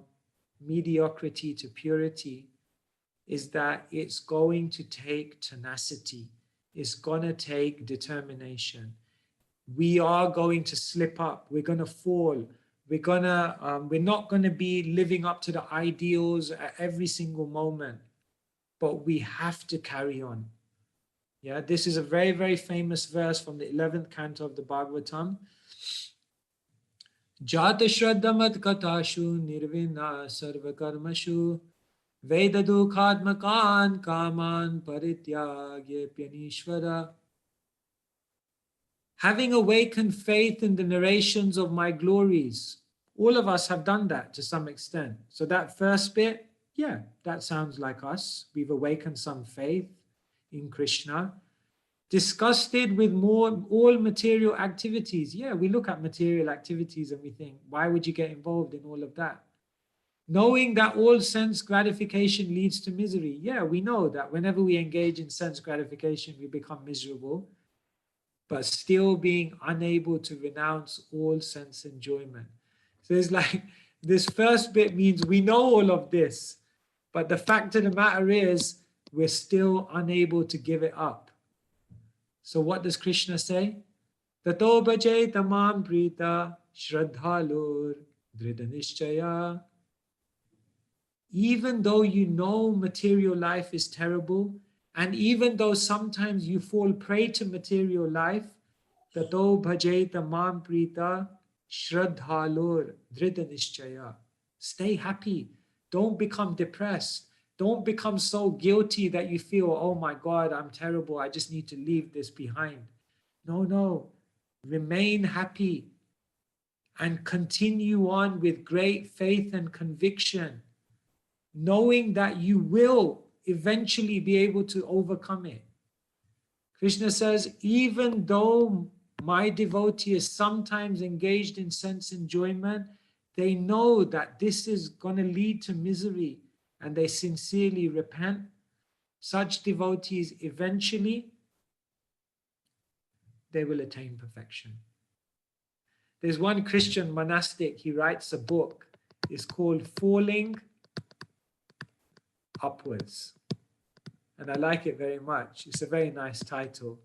mediocrity to purity is that it's going to take tenacity. It's going to take determination. We are going to slip up. We're going to fall. We're not going to be living up to the ideals at every single moment, but we have to carry on. Yeah, this is a very, very famous verse from the 11th canto of the Bhagavatam. Jata shraddhamat katashu nirvina sarva karmashu vedadukhatmakan kaman parityagye pyanishvara. Having awakened faith in the narrations of my glories. All of us have done that to some extent. So that first bit, yeah, that sounds like us. We've awakened some faith in Krishna. Disgusted with all material activities. Yeah, we look at material activities and we think, why would you get involved in all of that? Knowing that all sense gratification leads to misery. Yeah, we know that whenever we engage in sense gratification, we become miserable, but still being unable to renounce all sense enjoyment. So it's like, this first bit means we know all of this, but the fact of the matter is, we're still unable to give it up. So what does Krishna say? Tato bhaje tamam prita shraddhalur dridhanishchaya. Even though you know material life is terrible, and even though sometimes you fall prey to material life, tato bhaje tamam prita shraddhalur dridhanishchaya. Stay happy. Don't become depressed. Don't become so guilty that you feel, oh my God, I'm terrible. I just need to leave this behind. No. Remain happy and continue on with great faith and conviction, knowing that you will eventually be able to overcome it. Krishna says, even though my devotee is sometimes engaged in sense enjoyment, they know that this is going to lead to misery, and they sincerely repent. Such devotees eventually, they will attain perfection. There's one Christian monastic, he writes a book. It's called Falling Upwards. And I like it very much. It's a very nice title,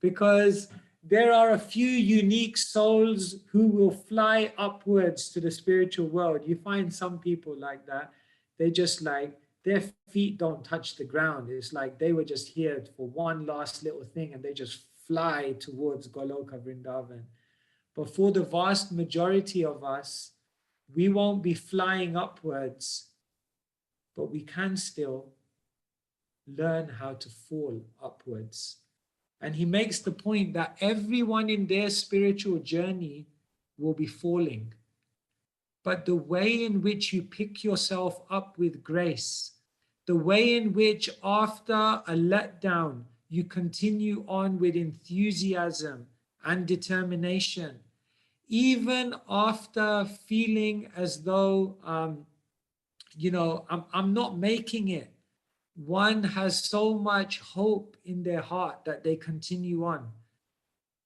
because there are a few unique souls who will fly upwards to the spiritual world. You find some people like that. They just like, their feet don't touch the ground. It's like they were just here for one last little thing and they just fly towards Goloka Vrindavan. But for the vast majority of us, we won't be flying upwards, but we can still learn how to fall upwards. And he makes the point that everyone in their spiritual journey will be falling. But the way in which you pick yourself up with grace, the way in which after a letdown, you continue on with enthusiasm and determination, even after feeling as though, I'm not making it. One has so much hope in their heart that they continue on.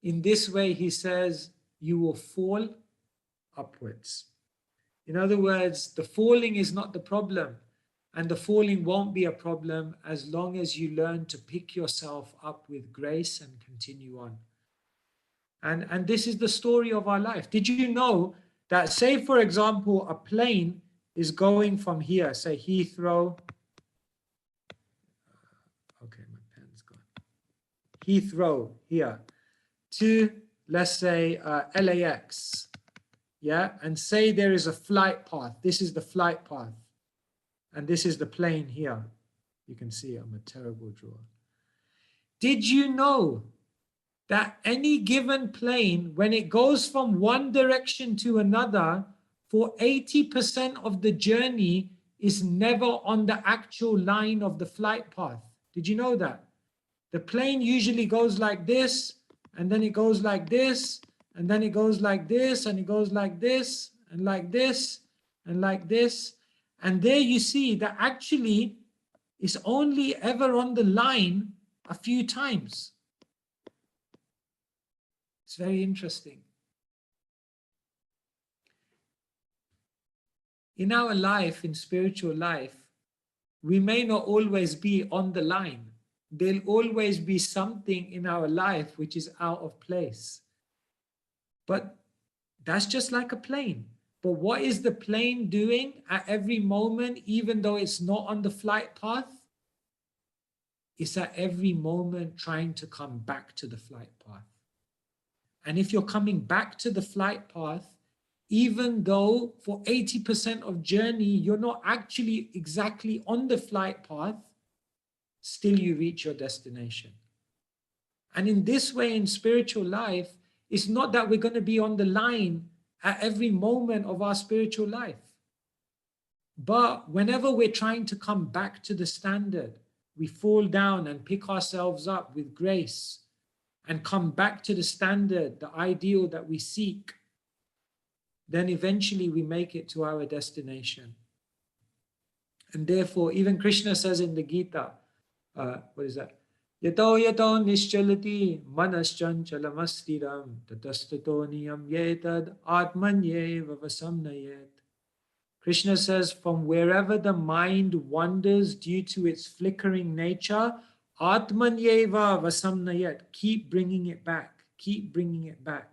In this way, he says, you will fall upwards. In other words, the falling is not the problem, and the falling won't be a problem as long as you learn to pick yourself up with grace and continue on. And this is the story of our life. Did you know that, say, for example, a plane is going from here, say Heathrow. Okay, my pen's gone. Heathrow here to, let's say, LAX. Yeah, and say there is a flight path. This is the flight path. And this is the plane here. You can see I'm a terrible drawer. Did you know that any given plane, when it goes from one direction to another, for 80% of the journey is never on the actual line of the flight path? Did you know that? The plane usually goes like this, and then it goes like this, and then it goes like this, and it goes like this, and like this, and like this. And there you see that actually it's only ever on the line a few times. It's very interesting. In our life, in spiritual life, we may not always be on the line. There'll always be something in our life which is out of place. But that's just like a plane. But what is the plane doing at every moment, even though it's not on the flight path? It's at every moment trying to come back to the flight path. And if you're coming back to the flight path, even though for 80% of journey, you're not actually exactly on the flight path, still you reach your destination. And in this way, in spiritual life, it's not that we're going to be on the line at every moment of our spiritual life. But whenever we're trying to come back to the standard, we fall down and pick ourselves up with grace and come back to the standard, the ideal that we seek, then eventually we make it to our destination. And therefore, even Krishna says in the Gita, what is that? Yato yato nischalati manaschanchalamasstiram tatastato niyam yetad atmanyeva vasamnayet. Krishna says, from wherever the mind wanders due to its flickering nature, atmanyeva vasamnayet, keep bringing it back, keep bringing it back.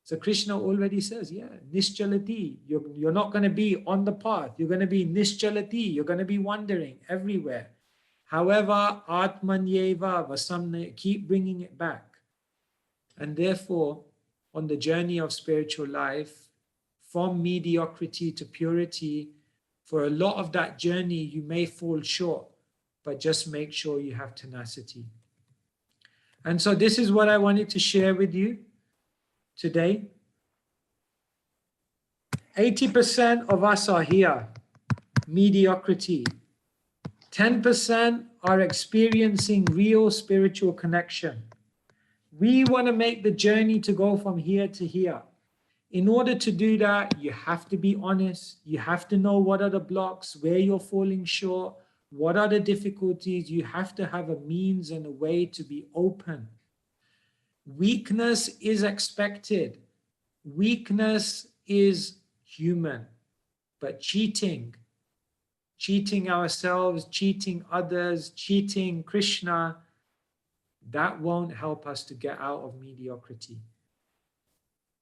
So Krishna already says, yeah, nischalati, you're not going to be on the path, you're going to be nischalati, you're going to be wandering everywhere. However, atmanyeva vasamnayet, keep bringing it back. And therefore, on the journey of spiritual life, from mediocrity to purity, for a lot of that journey, you may fall short, but just make sure you have tenacity. And so this is what I wanted to share with you today. 80% of us are here, mediocrity. 10% are experiencing real spiritual connection. We want to make the journey to go from here to here. In order to do that, you have to be honest. You have to know what are the blocks, where you're falling short, what are the difficulties. You have to have a means and a way to be open. Weakness is expected. Weakness is human. But cheating ourselves, cheating others, cheating Krishna, that won't help us to get out of mediocrity.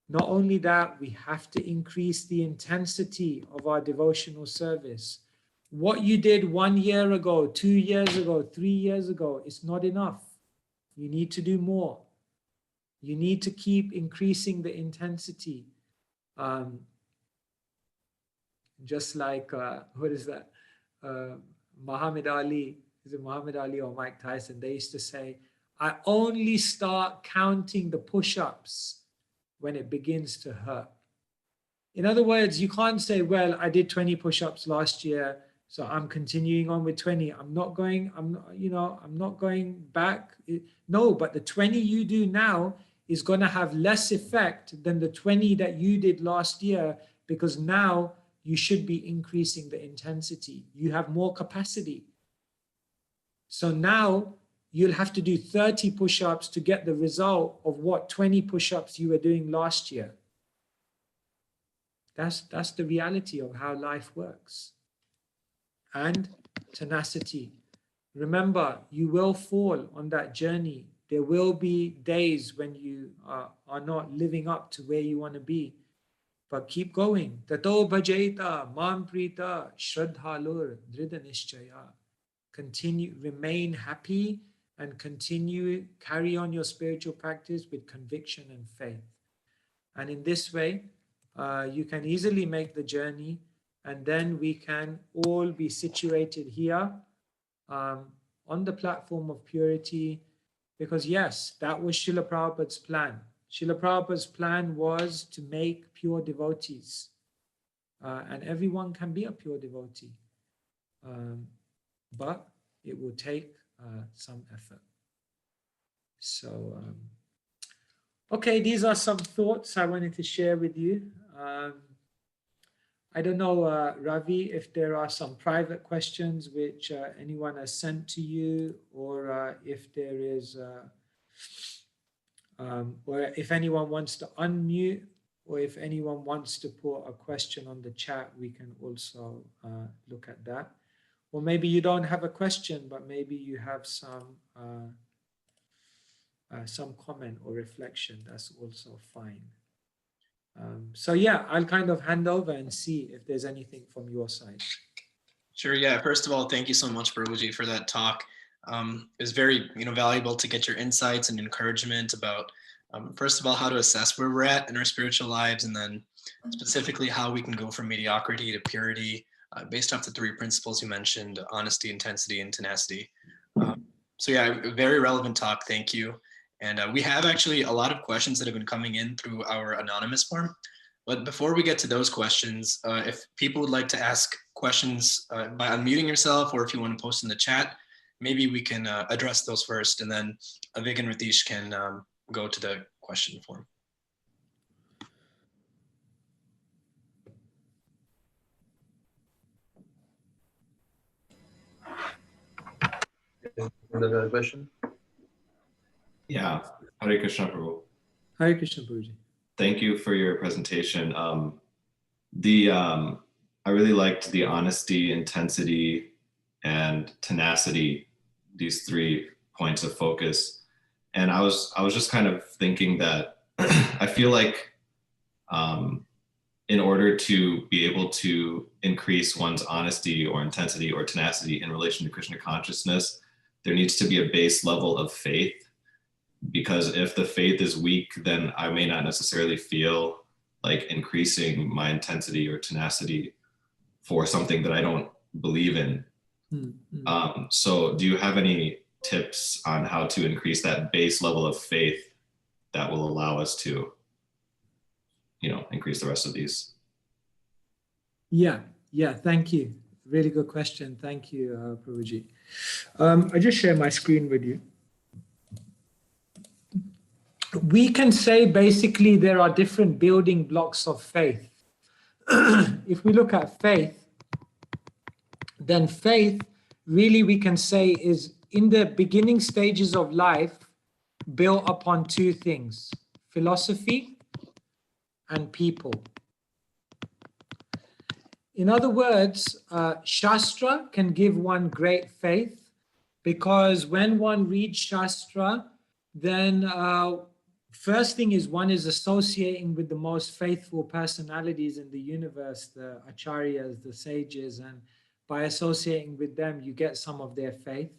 Not only that, we have to increase the intensity of our devotional service. What you did 1 year ago, 2 years ago, 3 years ago, it's not enough. You need to do more. You need to keep increasing the intensity. Just like, what is that? Muhammad Ali, is it Muhammad Ali or Mike Tyson? They used to say, I only start counting the push-ups when it begins to hurt. In other words, you can't say, well, I did 20 push-ups last year, So I'm continuing on with 20. I'm not going back. No, but the 20 you do now is going to have less effect than the 20 that you did last year, because now you should be increasing the intensity. You have more capacity. So now you'll have to do 30 push-ups to get the result of what 20 push-ups you were doing last year. That's the reality of how life works. And tenacity. Remember, you will fall on that journey. There will be days when you are not living up to where you want to be. But keep going. Tato bhajaita, mamprita, shraddhalur, dhrida nishchaya. Continue, remain happy and continue, carry on your spiritual practice with conviction and faith. And in this way, you can easily make the journey, and then we can all be situated here on the platform of purity, because yes, that was Srila Prabhupada's plan. Srila Prabhupada's plan was to make pure devotees, and everyone can be a pure devotee, but it will take some effort. So, okay, these are some thoughts I wanted to share with you. I don't know, Ravi, if there are some private questions which anyone has sent to you, or if there is, or if anyone wants to unmute, or if anyone wants to put a question on the chat, we can also look at that. Or maybe you don't have a question, but maybe you have some comment or reflection. That's also fine. So yeah, I'll kind of hand over and see if there's anything from your side. Sure. Yeah. First of all, thank you so much, Prabhuji, for that talk. It was very, valuable to get your insights and encouragement about, first of all, how to assess where we're at in our spiritual lives, and then specifically how we can go from mediocrity to purity, based off the 3 principles you mentioned: honesty, intensity, and tenacity. So yeah, very relevant talk. Thank you. And we have actually a lot of questions that have been coming in through our anonymous form. But before we get to those questions, if people would like to ask questions by unmuting yourself, or if you want to post in the chat, maybe we can address those first, and then Avik and Ritesh can go to the question form. Another question? Yeah. Hare Krishna, Prabhu. Hare Krishna, Prabhuji. Thank you for your presentation. I really liked the honesty, intensity, and tenacity, these 3 points of focus. And I was just kind of thinking that I feel like in order to be able to increase one's honesty or intensity or tenacity in relation to Krishna consciousness, there needs to be a base level of faith. Because if the faith is weak, then I may not necessarily feel like increasing my intensity or tenacity for something that I don't believe in. Mm-hmm. So do you have any tips on how to increase that base level of faith that will allow us to, increase the rest of these? Yeah, thank you. Really good question. Thank you, Prabhuji. I just share my screen with you. We can say basically there are different building blocks of faith. If we look at faith, then faith really we can say is in the beginning stages of life built upon 2 things: philosophy and people. In other words, Shastra can give one great faith, because when one reads Shastra, then first thing is one is associating with the most faithful personalities in the universe, the acharyas, the sages, and by associating with them, you get some of their faith.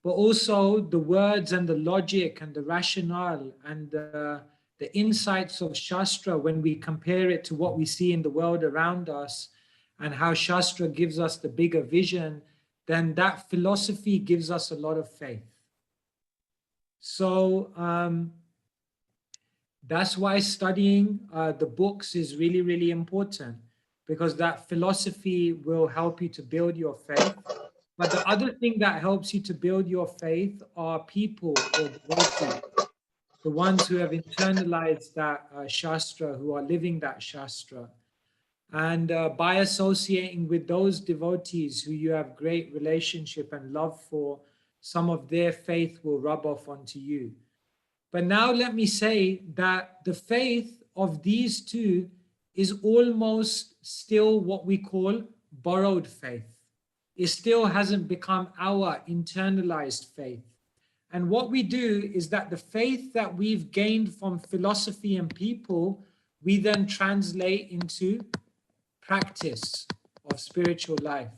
But also the words and the logic and the rationale and the insights of Shastra, when we compare it to what we see in the world around us and how Shastra gives us the bigger vision, then that philosophy gives us a lot of faith. So that's why studying the books is really, really important. because that philosophy will help you to build your faith. But the other thing that helps you to build your faith are people or devotees, the ones who have internalized that Shastra, who are living that Shastra. And by associating with those devotees who you have great relationship and love for, some of their faith will rub off onto you. But now let me say that the faith of these two is almost still what we call borrowed faith. It still hasn't become our internalized faith. And what we do is that the faith that we've gained from philosophy and people, we then translate into practice of spiritual life.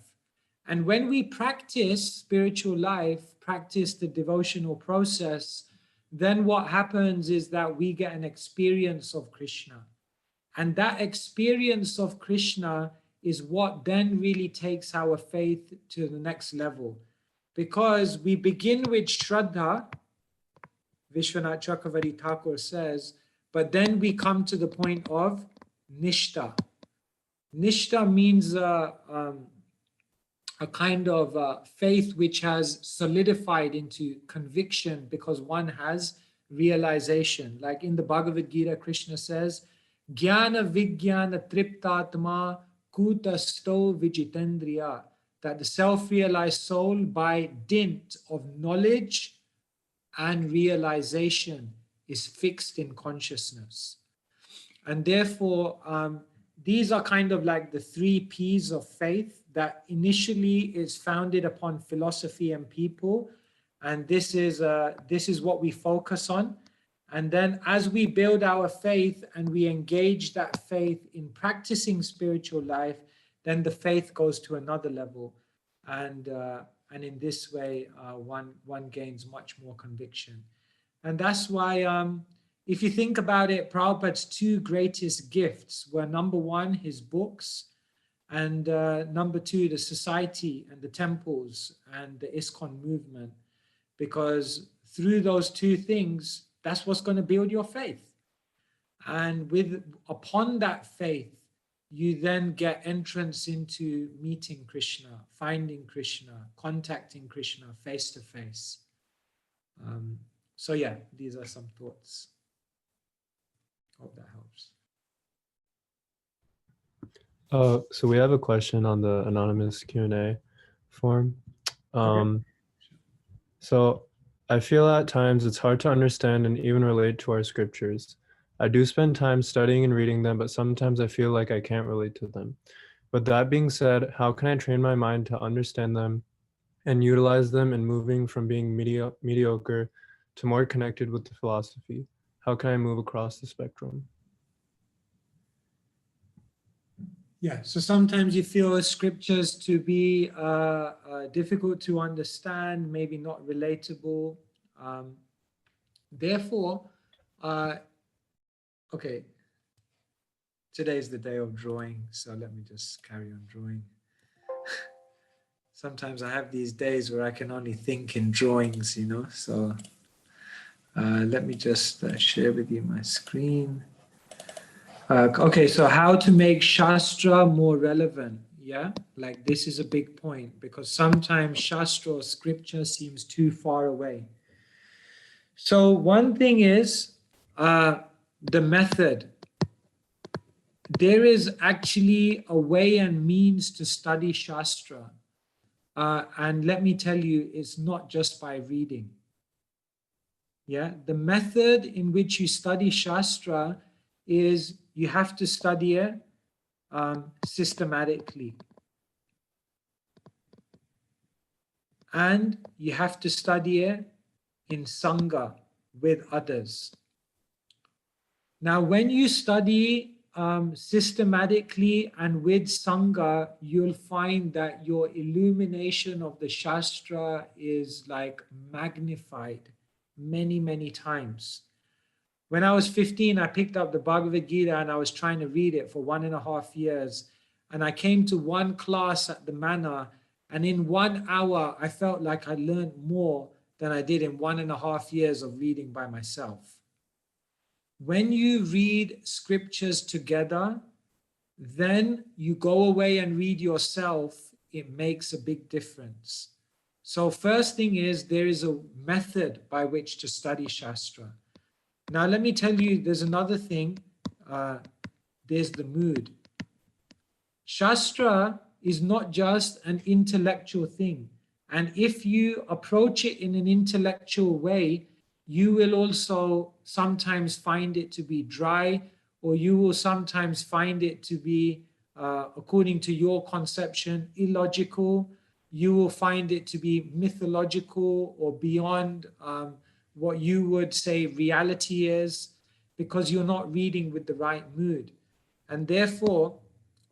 And when we practice spiritual life, practice the devotional process, then what happens is that we get an experience of Krishna. And that experience of Krishna is what then really takes our faith to the next level. Because we begin with Shraddha, Vishwanath Chakravarti Thakur says, but then we come to the point of Nishtha. Nishtha means a kind of faith which has solidified into conviction because one has realization. Like in the Bhagavad Gita, Krishna says, Jnana Vijnana Triptatma Kutasto Vijitendriya, that the self-realized soul by dint of knowledge and realization is fixed in consciousness. And therefore, these are kind of like the 3 P's of faith that initially is founded upon philosophy and people. And this is what we focus on. And then as we build our faith and we engage that faith in practicing spiritual life, then the faith goes to another level. And in this way, one gains much more conviction. And that's why, if you think about it, Prabhupada's 2 greatest gifts were, number 1, his books, and number 2, the society and the temples and the ISKCON movement. Because through those 2 things, that's what's going to build your faith. And upon that faith, you then get entrance into meeting Krishna, finding Krishna, contacting Krishna face to face. So yeah, these are some thoughts. Hope that helps. So we have a question on the anonymous Q&A form. Okay. So I feel at times it's hard to understand and even relate to our scriptures. I do spend time studying and reading them, but sometimes I feel like I can't relate to them. But that being said, how can I train my mind to understand them and utilize them in moving from being mediocre to more connected with the philosophy? How can I move across the spectrum? Yeah, so sometimes you feel scriptures to be difficult to understand, maybe not relatable. Therefore, okay, today is the day of drawing, so let me just carry on drawing. Sometimes I have these days where I can only think in drawings, so let me just share with you my screen. Okay, so how to make Shastra more relevant, yeah? Like this is a big point because sometimes Shastra or scripture seems too far away. So one thing is the method. There is actually a way and means to study Shastra. And let me tell you, it's not just by reading. Yeah, the method in which you study Shastra is you have to study it systematically. And you have to study it in Sangha with others. Now, when you study systematically and with Sangha, you'll find that your illumination of the Shastra is like magnified many, many times. When I was 15, I picked up the Bhagavad Gita and I was trying to read it for 1.5 years. And I came to one class at the Manor, and in 1 hour, I felt like I learned more than I did in 1.5 years of reading by myself. When you read scriptures together, then you go away and read yourself, it makes a big difference. So first thing is, there is a method by which to study Shastra. Now let me tell you, there's another thing. There's the mood. Shastra is not just an intellectual thing. And if you approach it in an intellectual way, you will also sometimes find it to be dry, or you will sometimes find it to be, according to your conception, illogical. You will find it to be mythological or beyond what you would say reality is, because you're not reading with the right mood. And therefore,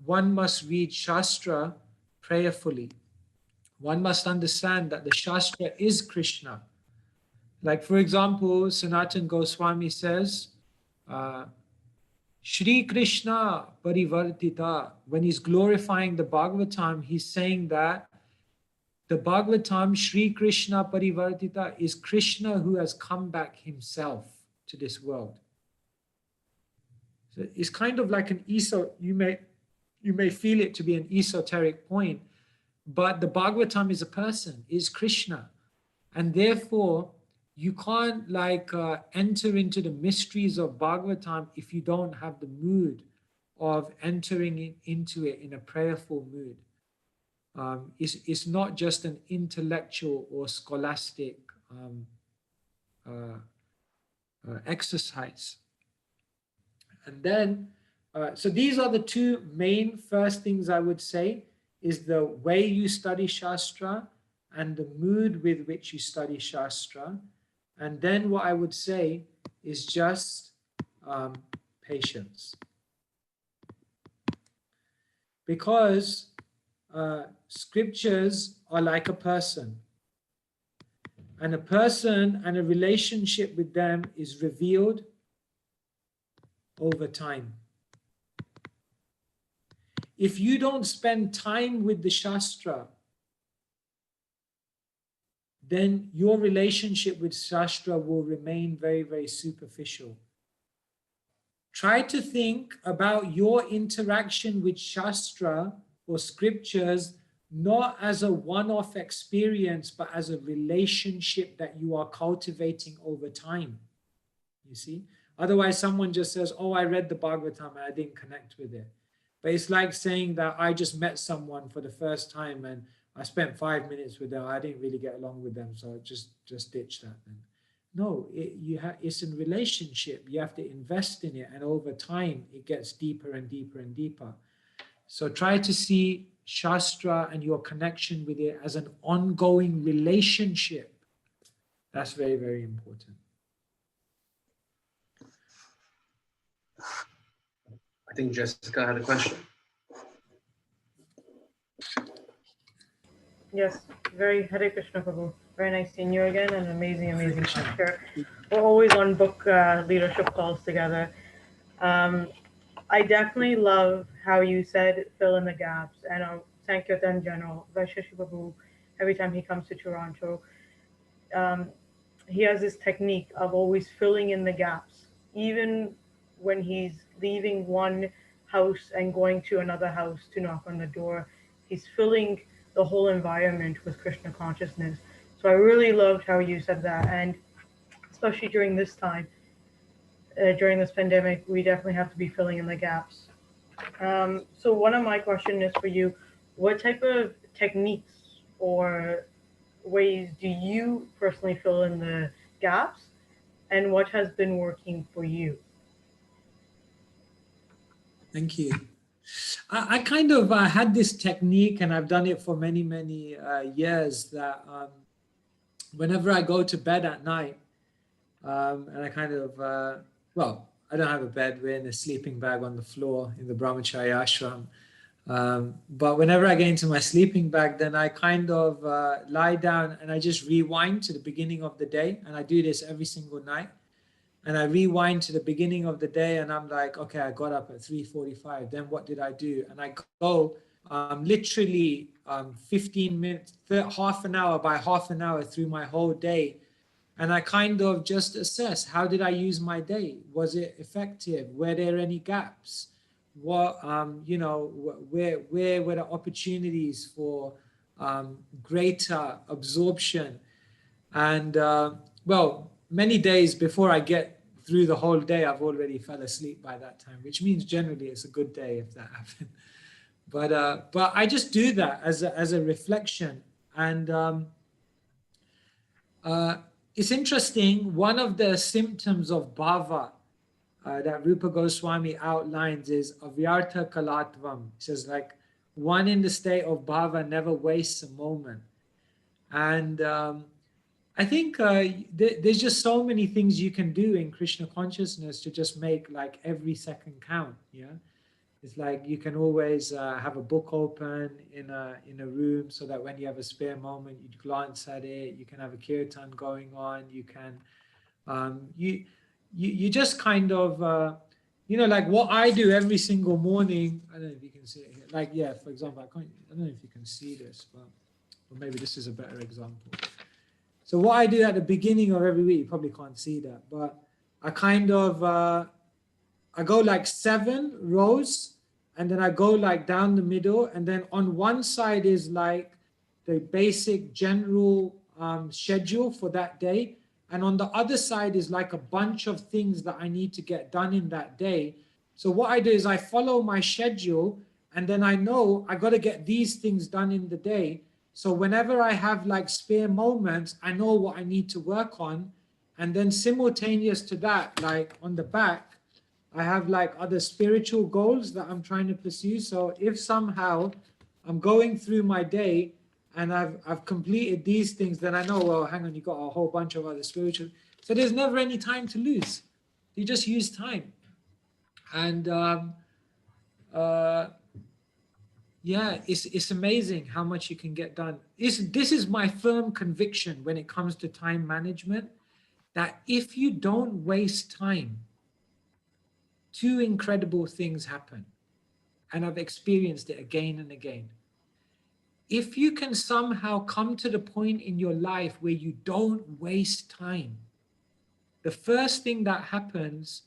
one must read Shastra prayerfully. One must understand that the Shastra is Krishna. Like, for example, Sanatana Goswami says, Shri Krishna Parivartita. When he's glorifying the Bhagavatam, he's saying that the Bhagavatam, Shri Krishna Parivartita, is Krishna who has come back himself to this world. So it's kind of like an you may feel it to be an esoteric point, but the Bhagavatam is a person, is Krishna. And therefore, you can't enter into the mysteries of Bhagavatam if you don't have the mood of entering into it in a prayerful mood. It's not just an intellectual or scholastic exercise. And then, so these are the two main first things I would say, is the way you study Shastra and the mood with which you study Shastra. And then what I would say is just patience. Because scriptures are like a person. And a person and a relationship with them is revealed over time. If you don't spend time with the Shastra, then your relationship with Shastra will remain very, very superficial. Try to think about your interaction with Shastra or scriptures not as a one-off experience, but as a relationship that you are cultivating over time. You see? Otherwise, someone just says, oh, I read the Bhagavatam and I didn't connect with it. But it's like saying that I just met someone for the first time and I spent 5 minutes with them. I didn't really get along with them, so just ditch that then. No, it's a relationship. You have to invest in it, and over time, it gets deeper and deeper and deeper. So try to see Shastra and your connection with it as an ongoing relationship. That's very, very important. I think Jessica had a question. Yes, very Hare Krishna Prabhu. Very nice seeing you again, and amazing chapter. We're always on book leadership calls together. I definitely love how you said fill in the gaps, and Sankirtan in general, Vaishashi Prabhu, every time he comes to Toronto, he has this technique of always filling in the gaps, even when he's leaving one house and going to another house to knock on the door. He's filling the whole environment with Krishna consciousness. So I really loved how you said that, and especially during this time, during this pandemic, we definitely have to be filling in the gaps. So one of my questions is for you, what type of techniques or ways do you personally fill in the gaps, and what has been working for you? Thank you. I kind of had this technique, and I've done it for many years, that whenever I go to bed at night, and I kind of, well, I don't have a bed, we're in a sleeping bag on the floor in the Brahmachari ashram. But whenever I get into my sleeping bag, then I kind of lie down and I just rewind to the beginning of the day. And I do this every single night. And I rewind to the beginning of the day and I'm like, okay, I got up at 3:45. Then what did I do? And I go literally 15 minutes, half an hour by half an hour through my whole day. And I kind of just assess, how did I use my day? Was it effective? Were there any gaps? what, you know, where were the opportunities for greater absorption. And well, many days before I get through the whole day, I've already fell asleep by that time, which means generally it's a good day if that happened. But I just do that as a reflection. And it's interesting, one of the symptoms of bhava that Rupa Goswami outlines is avyartha kalatvam. It says like, one in the state of bhava never wastes a moment. And I think there's just so many things you can do in Krishna consciousness to just make like every second count. Yeah, it's like you can always have a book open in a room so that when you have a spare moment, you glance at it. You can have a kirtan going on. You can you just kind of you know, like what I do every single morning. I don't know if you can see it here. Like, yeah, for example, I don't know if you can see this, but or maybe this is a better example. So what I do at the beginning of every week, you probably can't see that, but I kind of, I go like 7 rows, and then I go like down the middle, and then on one side is like the basic general schedule for that day. And on the other side is like a bunch of things that I need to get done in that day. So what I do is I follow my schedule, and then I know I got to get these things done in the day. So whenever I have like spare moments, I know what I need to work on. And then simultaneous to that, like on the back, I have like other spiritual goals that I'm trying to pursue. So if somehow I'm going through my day and I've completed these things, then I know, well, hang on, you got a whole bunch of other spiritual. So there's never any time to lose. You just use time. And yeah, it's amazing how much you can get done. This is my firm conviction when it comes to time management, that if you don't waste time, 2 incredible things happen. And I've experienced it again and again. If you can somehow come to the point in your life where you don't waste time, the first thing that happens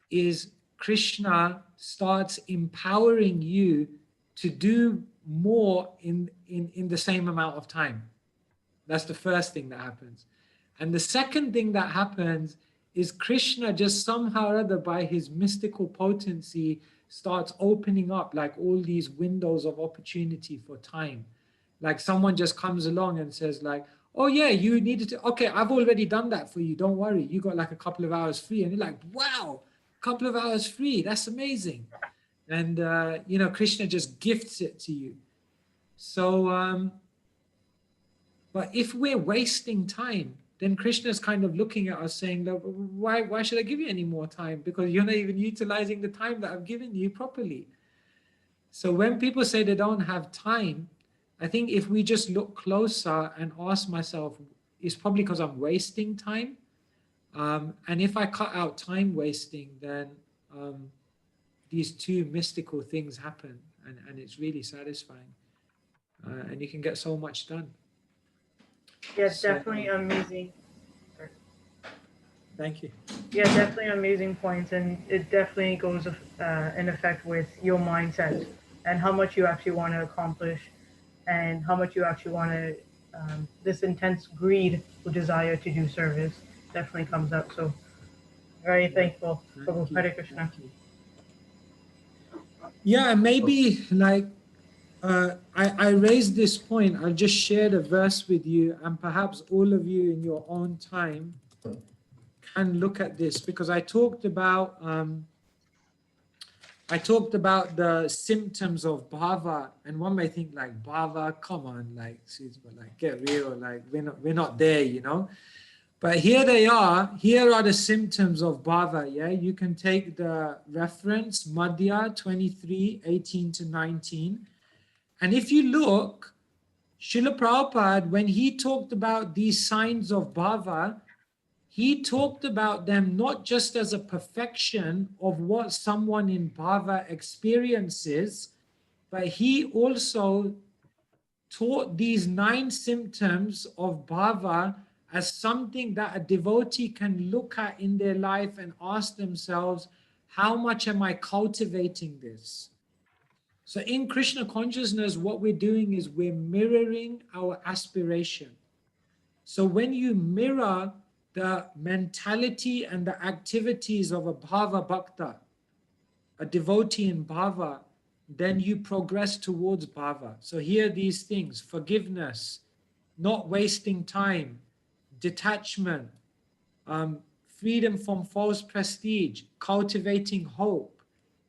is Krishna starts empowering you to do more in the same amount of time. That's the first thing that happens. And the second thing that happens is Krishna just somehow or other, by his mystical potency, starts opening up like all these windows of opportunity for time. Like someone just comes along and says like, oh yeah, you needed to, okay, I've already done that for you. Don't worry. You got like a couple of hours free. And you're like, wow, a couple of hours free. That's amazing. And, you know, Krishna just gifts it to you. So, but if we're wasting time, then Krishna's kind of looking at us saying, why should I give you any more time? Because you're not even utilizing the time that I've given you properly. So when people say they don't have time, I think if we just look closer and ask myself, it's probably because I'm wasting time. And if I cut out time wasting, then these 2 mystical things happen, and it's really satisfying. And you can get so much done. Yeah, definitely amazing. Sorry. Thank you. Yeah, definitely amazing points, and it definitely goes in effect with your mindset and how much you actually want to accomplish, and how much you actually want to. This intense greed or desire to do service definitely comes up. So, very thankful. Prabhu, Hare Krishna. Yeah, maybe like I raised this point. I'll just share the verse with you, and perhaps all of you in your own time can look at this, because I talked about the symptoms of bhava, and one may think like, bhava, come on, like, get real, like we're not there, you know. But here they are. Here are the symptoms of bhava. Yeah, you can take the reference Madhya 23:18-19, and if you look, Srila Prabhupada, when he talked about these signs of bhava, he talked about them not just as a perfection of what someone in bhava experiences, but he also taught these 9 symptoms of bhava as something that a devotee can look at in their life and ask themselves, how much am I cultivating this? So in Krishna consciousness, what we're doing is we're mirroring our aspiration. So when you mirror the mentality and the activities of a bhava bhakta, a devotee in bhava, then you progress towards bhava. So here are these things: forgiveness, not wasting time, detachment, freedom from false prestige, cultivating hope,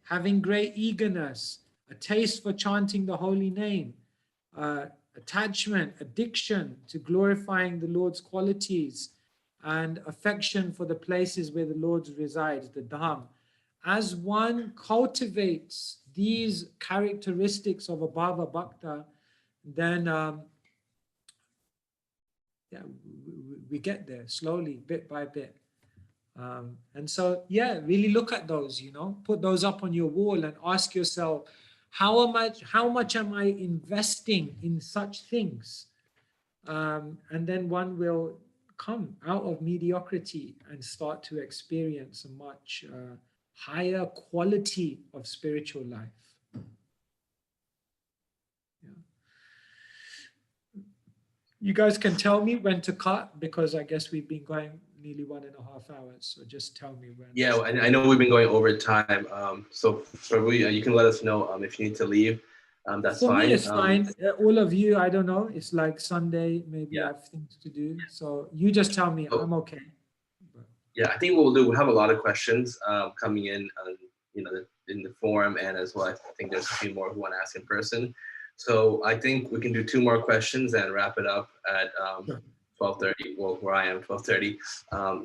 having great eagerness, a taste for chanting the holy name, attachment, addiction to glorifying the Lord's qualities, and affection for the places where the Lord resides, the Dham. As one cultivates these characteristics of a Bhava Bhakta, then we get there slowly, bit by bit. And so, yeah, really look at those, you know, put those up on your wall and ask yourself, how much am I investing in such things? And then one will come out of mediocrity and start to experience a much higher quality of spiritual life. Yeah. You guys can tell me when to cut, because I guess we've been going nearly 1.5 hours. So just tell me when. Yeah, I know we've been going over time. So Prabhu, you can let us know if you need to leave. That's For fine. me, it's fine. All of you, I don't know. It's like Sunday, maybe Yeah. I have things to do. So you just tell me, I'm okay. Yeah, I think what we'll do, we'll have a lot of questions coming in, you know, in the forum, and as well, I think there's a few more who want to ask in person. So I think we can do 2 more questions and wrap it up at 12:30. Well, where I am, 12:30.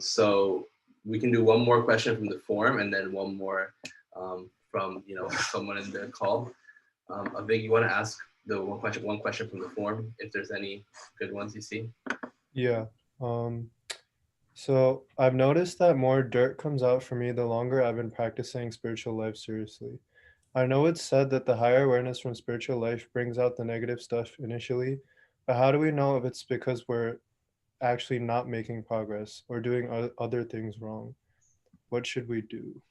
So we can do 1 more question from the forum, and then 1 more from, you know, someone in the call. Avik, you want to ask the one question from the forum, if there's any good ones you see? Yeah. So I've noticed that more dirt comes out for me the longer I've been practicing spiritual life seriously. I know it's said that the higher awareness from spiritual life brings out the negative stuff initially, but how do we know if it's because we're actually not making progress or doing other things wrong? What should we do?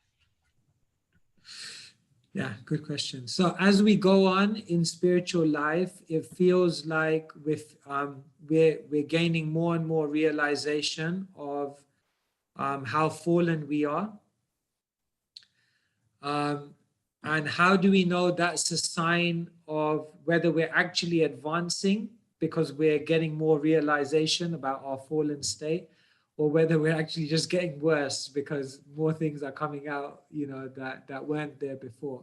Yeah, good question. So as we go on in spiritual life, it feels like we're gaining more and more realization of how fallen we are. And how do we know that's a sign of whether we're actually advancing because we're getting more realization about our fallen state, or whether we're actually just getting worse because more things are coming out, you know, that weren't there before.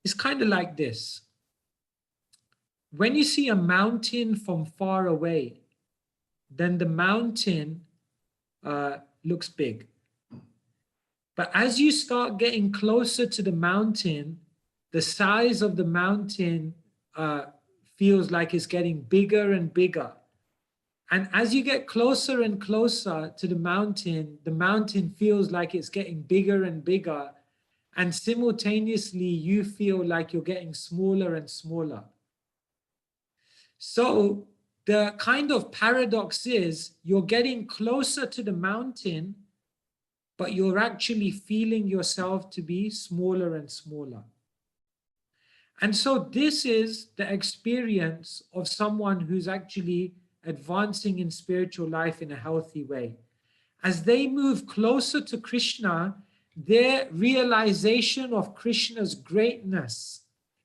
It's kind of like this. When you see a mountain from far away, then the mountain looks big. But as you start getting closer to the mountain, the size of the mountain feels like it's getting bigger and bigger. And as you get closer and closer to the mountain feels like it's getting bigger and bigger. And simultaneously, you feel like you're getting smaller and smaller. So the kind of paradox is you're getting closer to the mountain, but you're actually feeling yourself to be smaller and smaller. And so this is the experience of someone who's actually advancing in spiritual life in a healthy way. As they move closer to Krishna, their realization of Krishna's greatness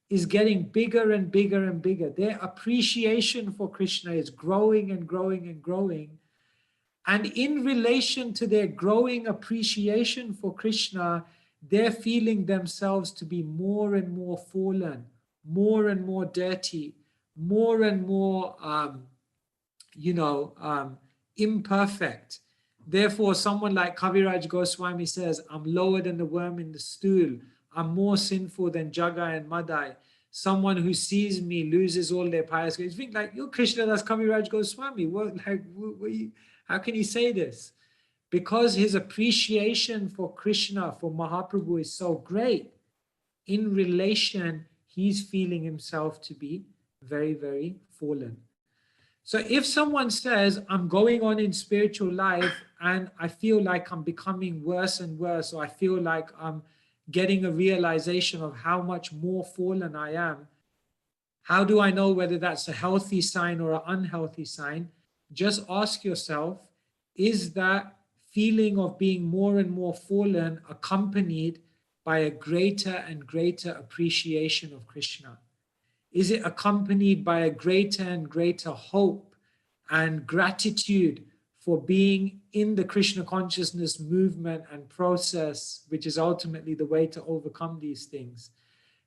is getting bigger and bigger and bigger. Their appreciation for Krishna is growing and growing and growing. And in relation to their growing appreciation for Krishna, they're feeling themselves to be more and more fallen, more and more dirty, more and more, imperfect. Therefore, someone like Kaviraj Goswami says, I'm lower than the worm in the stool. I'm more sinful than Jaga and Madai. Someone who sees me loses all their pious grace. You think like, you're Krishna, that's Kaviraj Goswami. How can he say this? Because his appreciation for Krishna, for Mahaprabhu is so great. In relation, he's feeling himself to be very, very fallen. So if someone says, I'm going on in spiritual life and I feel like I'm becoming worse and worse, or I feel like I'm getting a realization of how much more fallen I am, how do I know whether that's a healthy sign or an unhealthy sign? Just ask yourself, is that feeling of being more and more fallen accompanied by a greater and greater appreciation of Krishna? Is it accompanied by a greater and greater hope and gratitude for being in the Krishna consciousness movement and process, which is ultimately the way to overcome these things?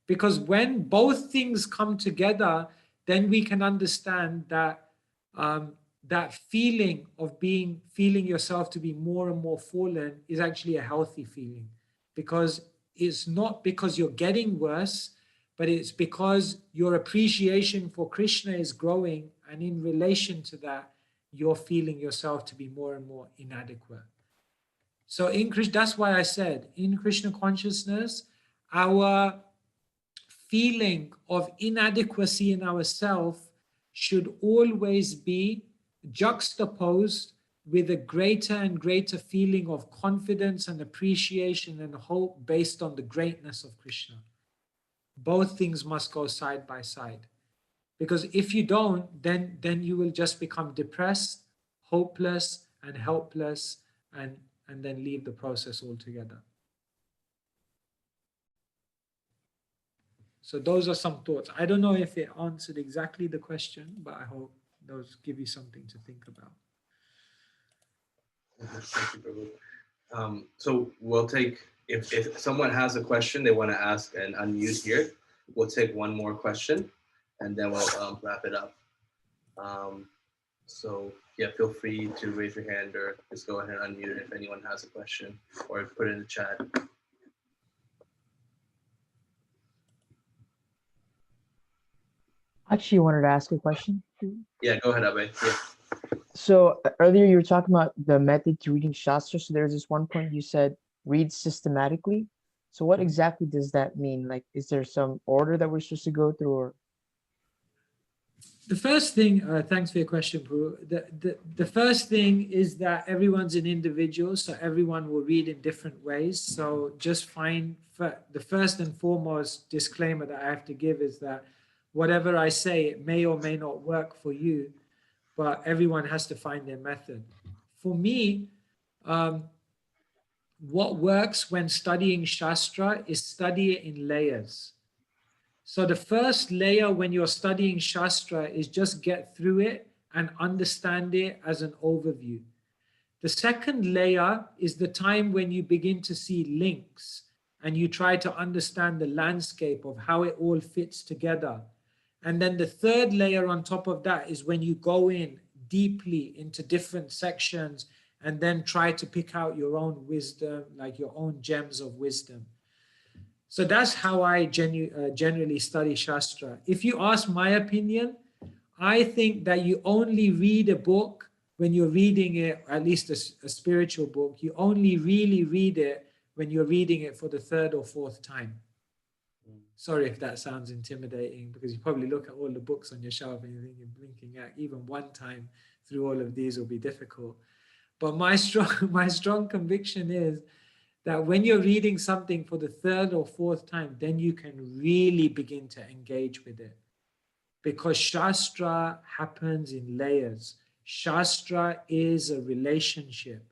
Because when both things come together, then we can understand that that feeling of feeling yourself to be more and more fallen is actually a healthy feeling, because it's not because you're getting worse, but it's because your appreciation for Krishna is growing, and in relation to that, you're feeling yourself to be more and more inadequate. So in Krishna, that's why I said in Krishna consciousness, our feeling of inadequacy in ourselves should always be juxtaposed with a greater and greater feeling of confidence and appreciation and hope based on the greatness of Krishna. Both things must go side by side. Because if you don't, then you will just become depressed, hopeless, and helpless, and then leave the process altogether. So those are some thoughts. I don't know if it answered exactly the question, but I hope those give you something to think about. Thank you, Prabhu. So we'll take, if someone has a question they want to ask and unmute here, we'll take one more question and then we'll wrap it up. So yeah, feel free to raise your hand or just go ahead and unmute it if anyone has a question, or put it in the chat. Actually, wanted to ask a question. Yeah, go ahead, Abhay. Yeah. So earlier you were talking about the method to reading Shastra. So there's this one point you said, read systematically. So what exactly does that mean? Like, is there some order that we're supposed to go through? Or the first thing, thanks for your question, Prue. The first thing is that everyone's an individual, so everyone will read in different ways. So just find, the first and foremost disclaimer that I have to give is that whatever I say, it may or may not work for you, but everyone has to find their method. For me, what works when studying Shastra is study it in layers. So the first layer when you're studying Shastra is just get through it and understand it as an overview. The second layer is the time when you begin to see links and you try to understand the landscape of how it all fits together. And then the third layer on top of that is when you go in deeply into different sections and then try to pick out your own wisdom, like your own gems of wisdom. So that's how I generally study Shastra. If you ask my opinion, I think that you only read a book when you're reading it, at least a spiritual book, you only really read it when you're reading it for the third or fourth time. Sorry if that sounds intimidating, because you probably look at all the books on your shelf and you're blinking at even one time through all of these will be difficult. But my strong conviction is that when you're reading something for the third or fourth time, then you can really begin to engage with it. Because Shastra happens in layers. Shastra is a relationship.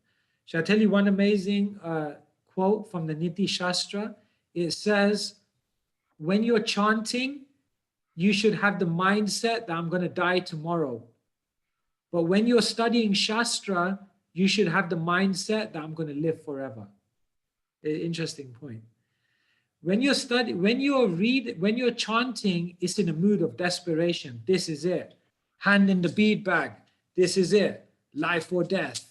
Shall I tell you one amazing quote from the Niti Shastra? It says, when you're chanting, you should have the mindset that I'm going to die tomorrow. But when you're studying Shastra, you should have the mindset that I'm going to live forever. Interesting point. When you're chanting, it's in a mood of desperation. This is it. Hand in the bead bag. This is it. Life or death.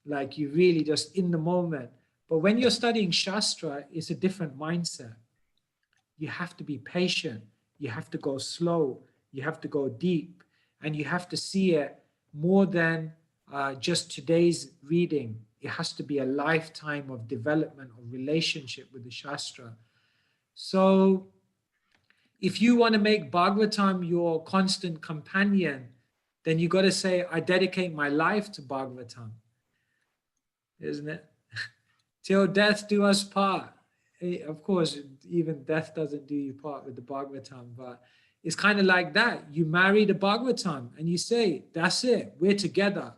Like you really just in the moment. But when you're studying Shastra, it's a different mindset. You have to be patient. You have to go slow. You have to go deep. And you have to see it more than just today's reading. It has to be a lifetime of development of relationship with the Shastra. So if you want to make Bhagavatam your constant companion, then you got to say, I dedicate my life to Bhagavatam. isn't it? Till death do us part. Of course, even death doesn't do you part with the Bhagavatam, but it's kind of like that. You marry the Bhagavatam and you say, that's it, we're together,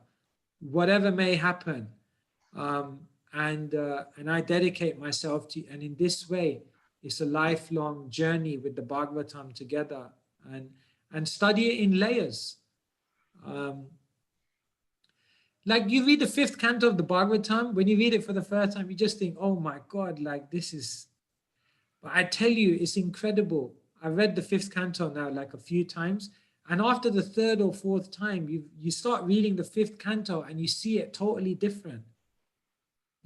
whatever may happen. And I dedicate myself to, and in this way, it's a lifelong journey with the Bhagavatam together, and study it in layers. Like you read the 5th canto of the Bhagavatam, when you read it for the first time, you just think, oh my God, like this is, but I tell you, it's incredible. I read the 5th canto now like a few times, and after the 3rd or 4th time, you start reading the 5th canto and you see it totally different.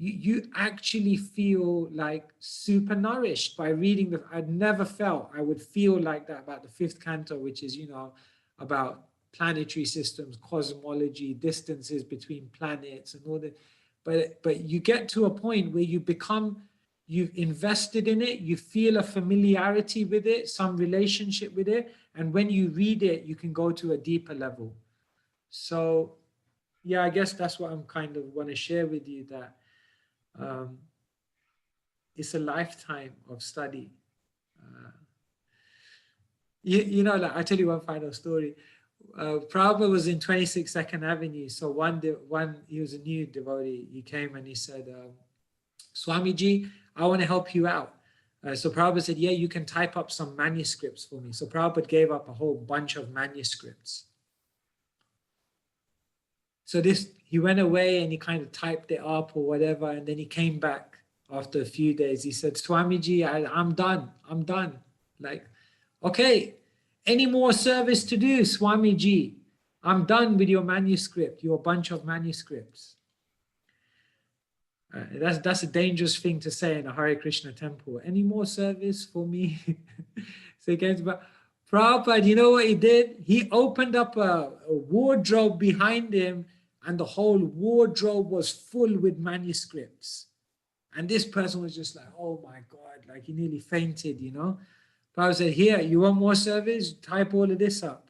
You actually feel like super nourished by reading I'd never felt I would feel like that about the 5th canto, which is, you know, about planetary systems, cosmology, distances between planets and all that. But you get to a point where you've invested in it, you feel a familiarity with it, some relationship with it, and when you read it, you can go to a deeper level. So yeah, I guess that's what I'm kind of want to share with you, that it's a lifetime of study. You know, like, I'll tell you one final story. Prabhupada was in 26 Second Avenue. So one, he was a new devotee. He came and he said, Swamiji, I want to help you out. So Prabhupada said, yeah, you can type up some manuscripts for me. So Prabhupada gave up a whole bunch of manuscripts. So he went away and he kind of typed it up or whatever. And then he came back after a few days. He said, Swamiji, I'm done. Like, okay, any more service to do, Swamiji? I'm done with your manuscript, your bunch of manuscripts. That's a dangerous thing to say in a Hare Krishna temple. Any more service for me? So he came to Prabhupada, you know what he did? He opened up a wardrobe behind him, and the whole wardrobe was full with manuscripts. And this person was just like, oh my God, like he nearly fainted, you know? Prabhupada said, here, you want more service? Type all of this up.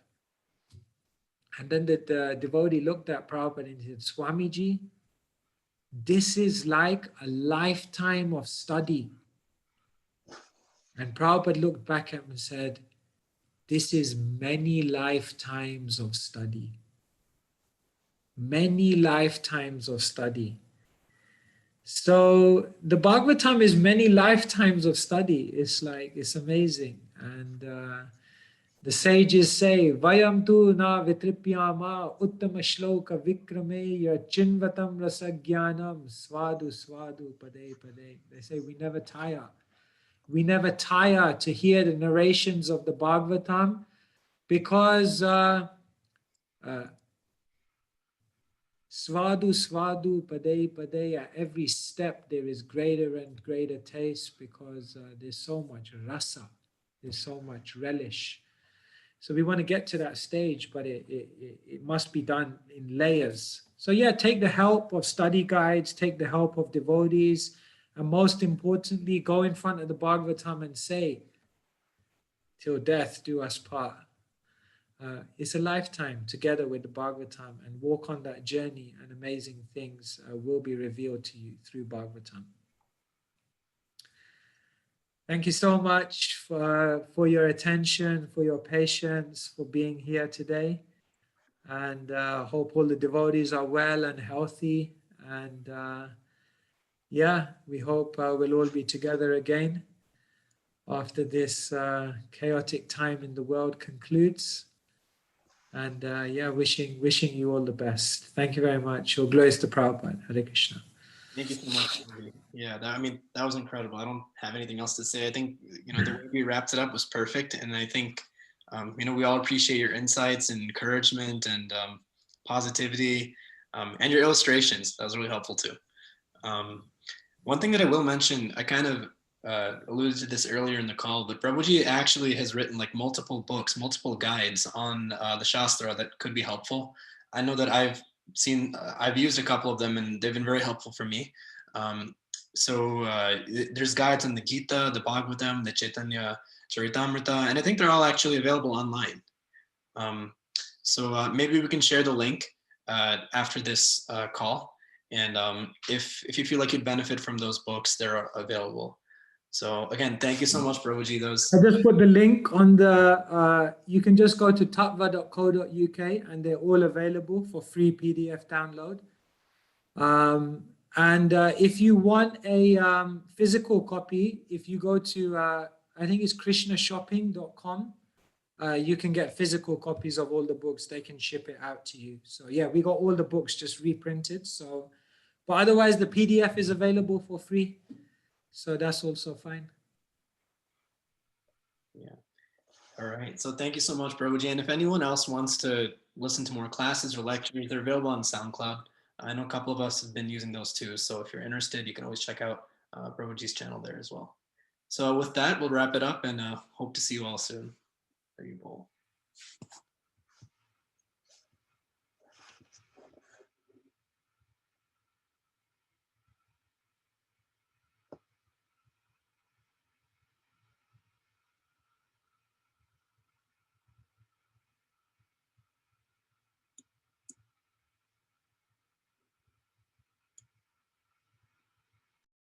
And then the devotee looked at Prabhupada and said, Swamiji, this is like a lifetime of study. And Prabhupada looked back at him and said, this is many lifetimes of study. Many lifetimes of study. So the Bhagavatam is many lifetimes of study. It's like, it's amazing. And the sages say, Vayam tu na vitripyama uttama shloka vikrameya chinvatam rasagyanam svadu svadu pade pade. They say we never tire. We never tire to hear the narrations of the Bhagavatam, because Svadu, svadu, pade, pade. At every step there is greater and greater taste, because there's so much rasa, there's so much relish. So we want to get to that stage, but it must be done in layers. So yeah, take the help of study guides, take the help of devotees, and most importantly, go in front of the Bhagavatam and say, till death do us part. It's a lifetime together with the Bhagavatam, and walk on that journey, and amazing things will be revealed to you through Bhagavatam. Thank you so much for your attention, for your patience, for being here today. And hope all the devotees are well and healthy. And yeah, we hope we'll all be together again after this chaotic time in the world concludes. And yeah, wishing you all the best. Thank you very much. All glories to Prabhupada. Hare Krishna. Thank you so much. Yeah, that was incredible. I don't have anything else to say. I think, the way we wrapped it up was perfect. And I think, we all appreciate your insights and encouragement and positivity and your illustrations. That was really helpful too. One thing that I will mention, I kind of alluded to this earlier in the call, but Prabhuji actually has written like multiple books, multiple guides on the Shastra that could be helpful. I know that I've used a couple of them and they've been very helpful for me. So there's guides on the Gita, the Bhagavatam, the Chaitanya Charitamrita, and I think they're all actually available online. So maybe we can share the link after this call, And if you feel like you'd benefit from those books, they're available. So again, thank you so much, Prabhuji. Those. I just put the link on the, you can just go to tatva.co.uk and they're all available for free PDF download. And if you want a physical copy, if you go to, I think it's krishnashopping.com, you can get physical copies of all the books. They can ship it out to you. So yeah, we got all the books just reprinted. So, but otherwise the PDF is available for free. So that's also fine. Yeah. All right. So thank you so much, Prabhuji. And if anyone else wants to listen to more classes or lectures, they're available on SoundCloud. I know a couple of us have been using those too. So if you're interested, you can always check out Prabhuji's channel there as well. So with that, we'll wrap it up and hope to see you all soon. There you go.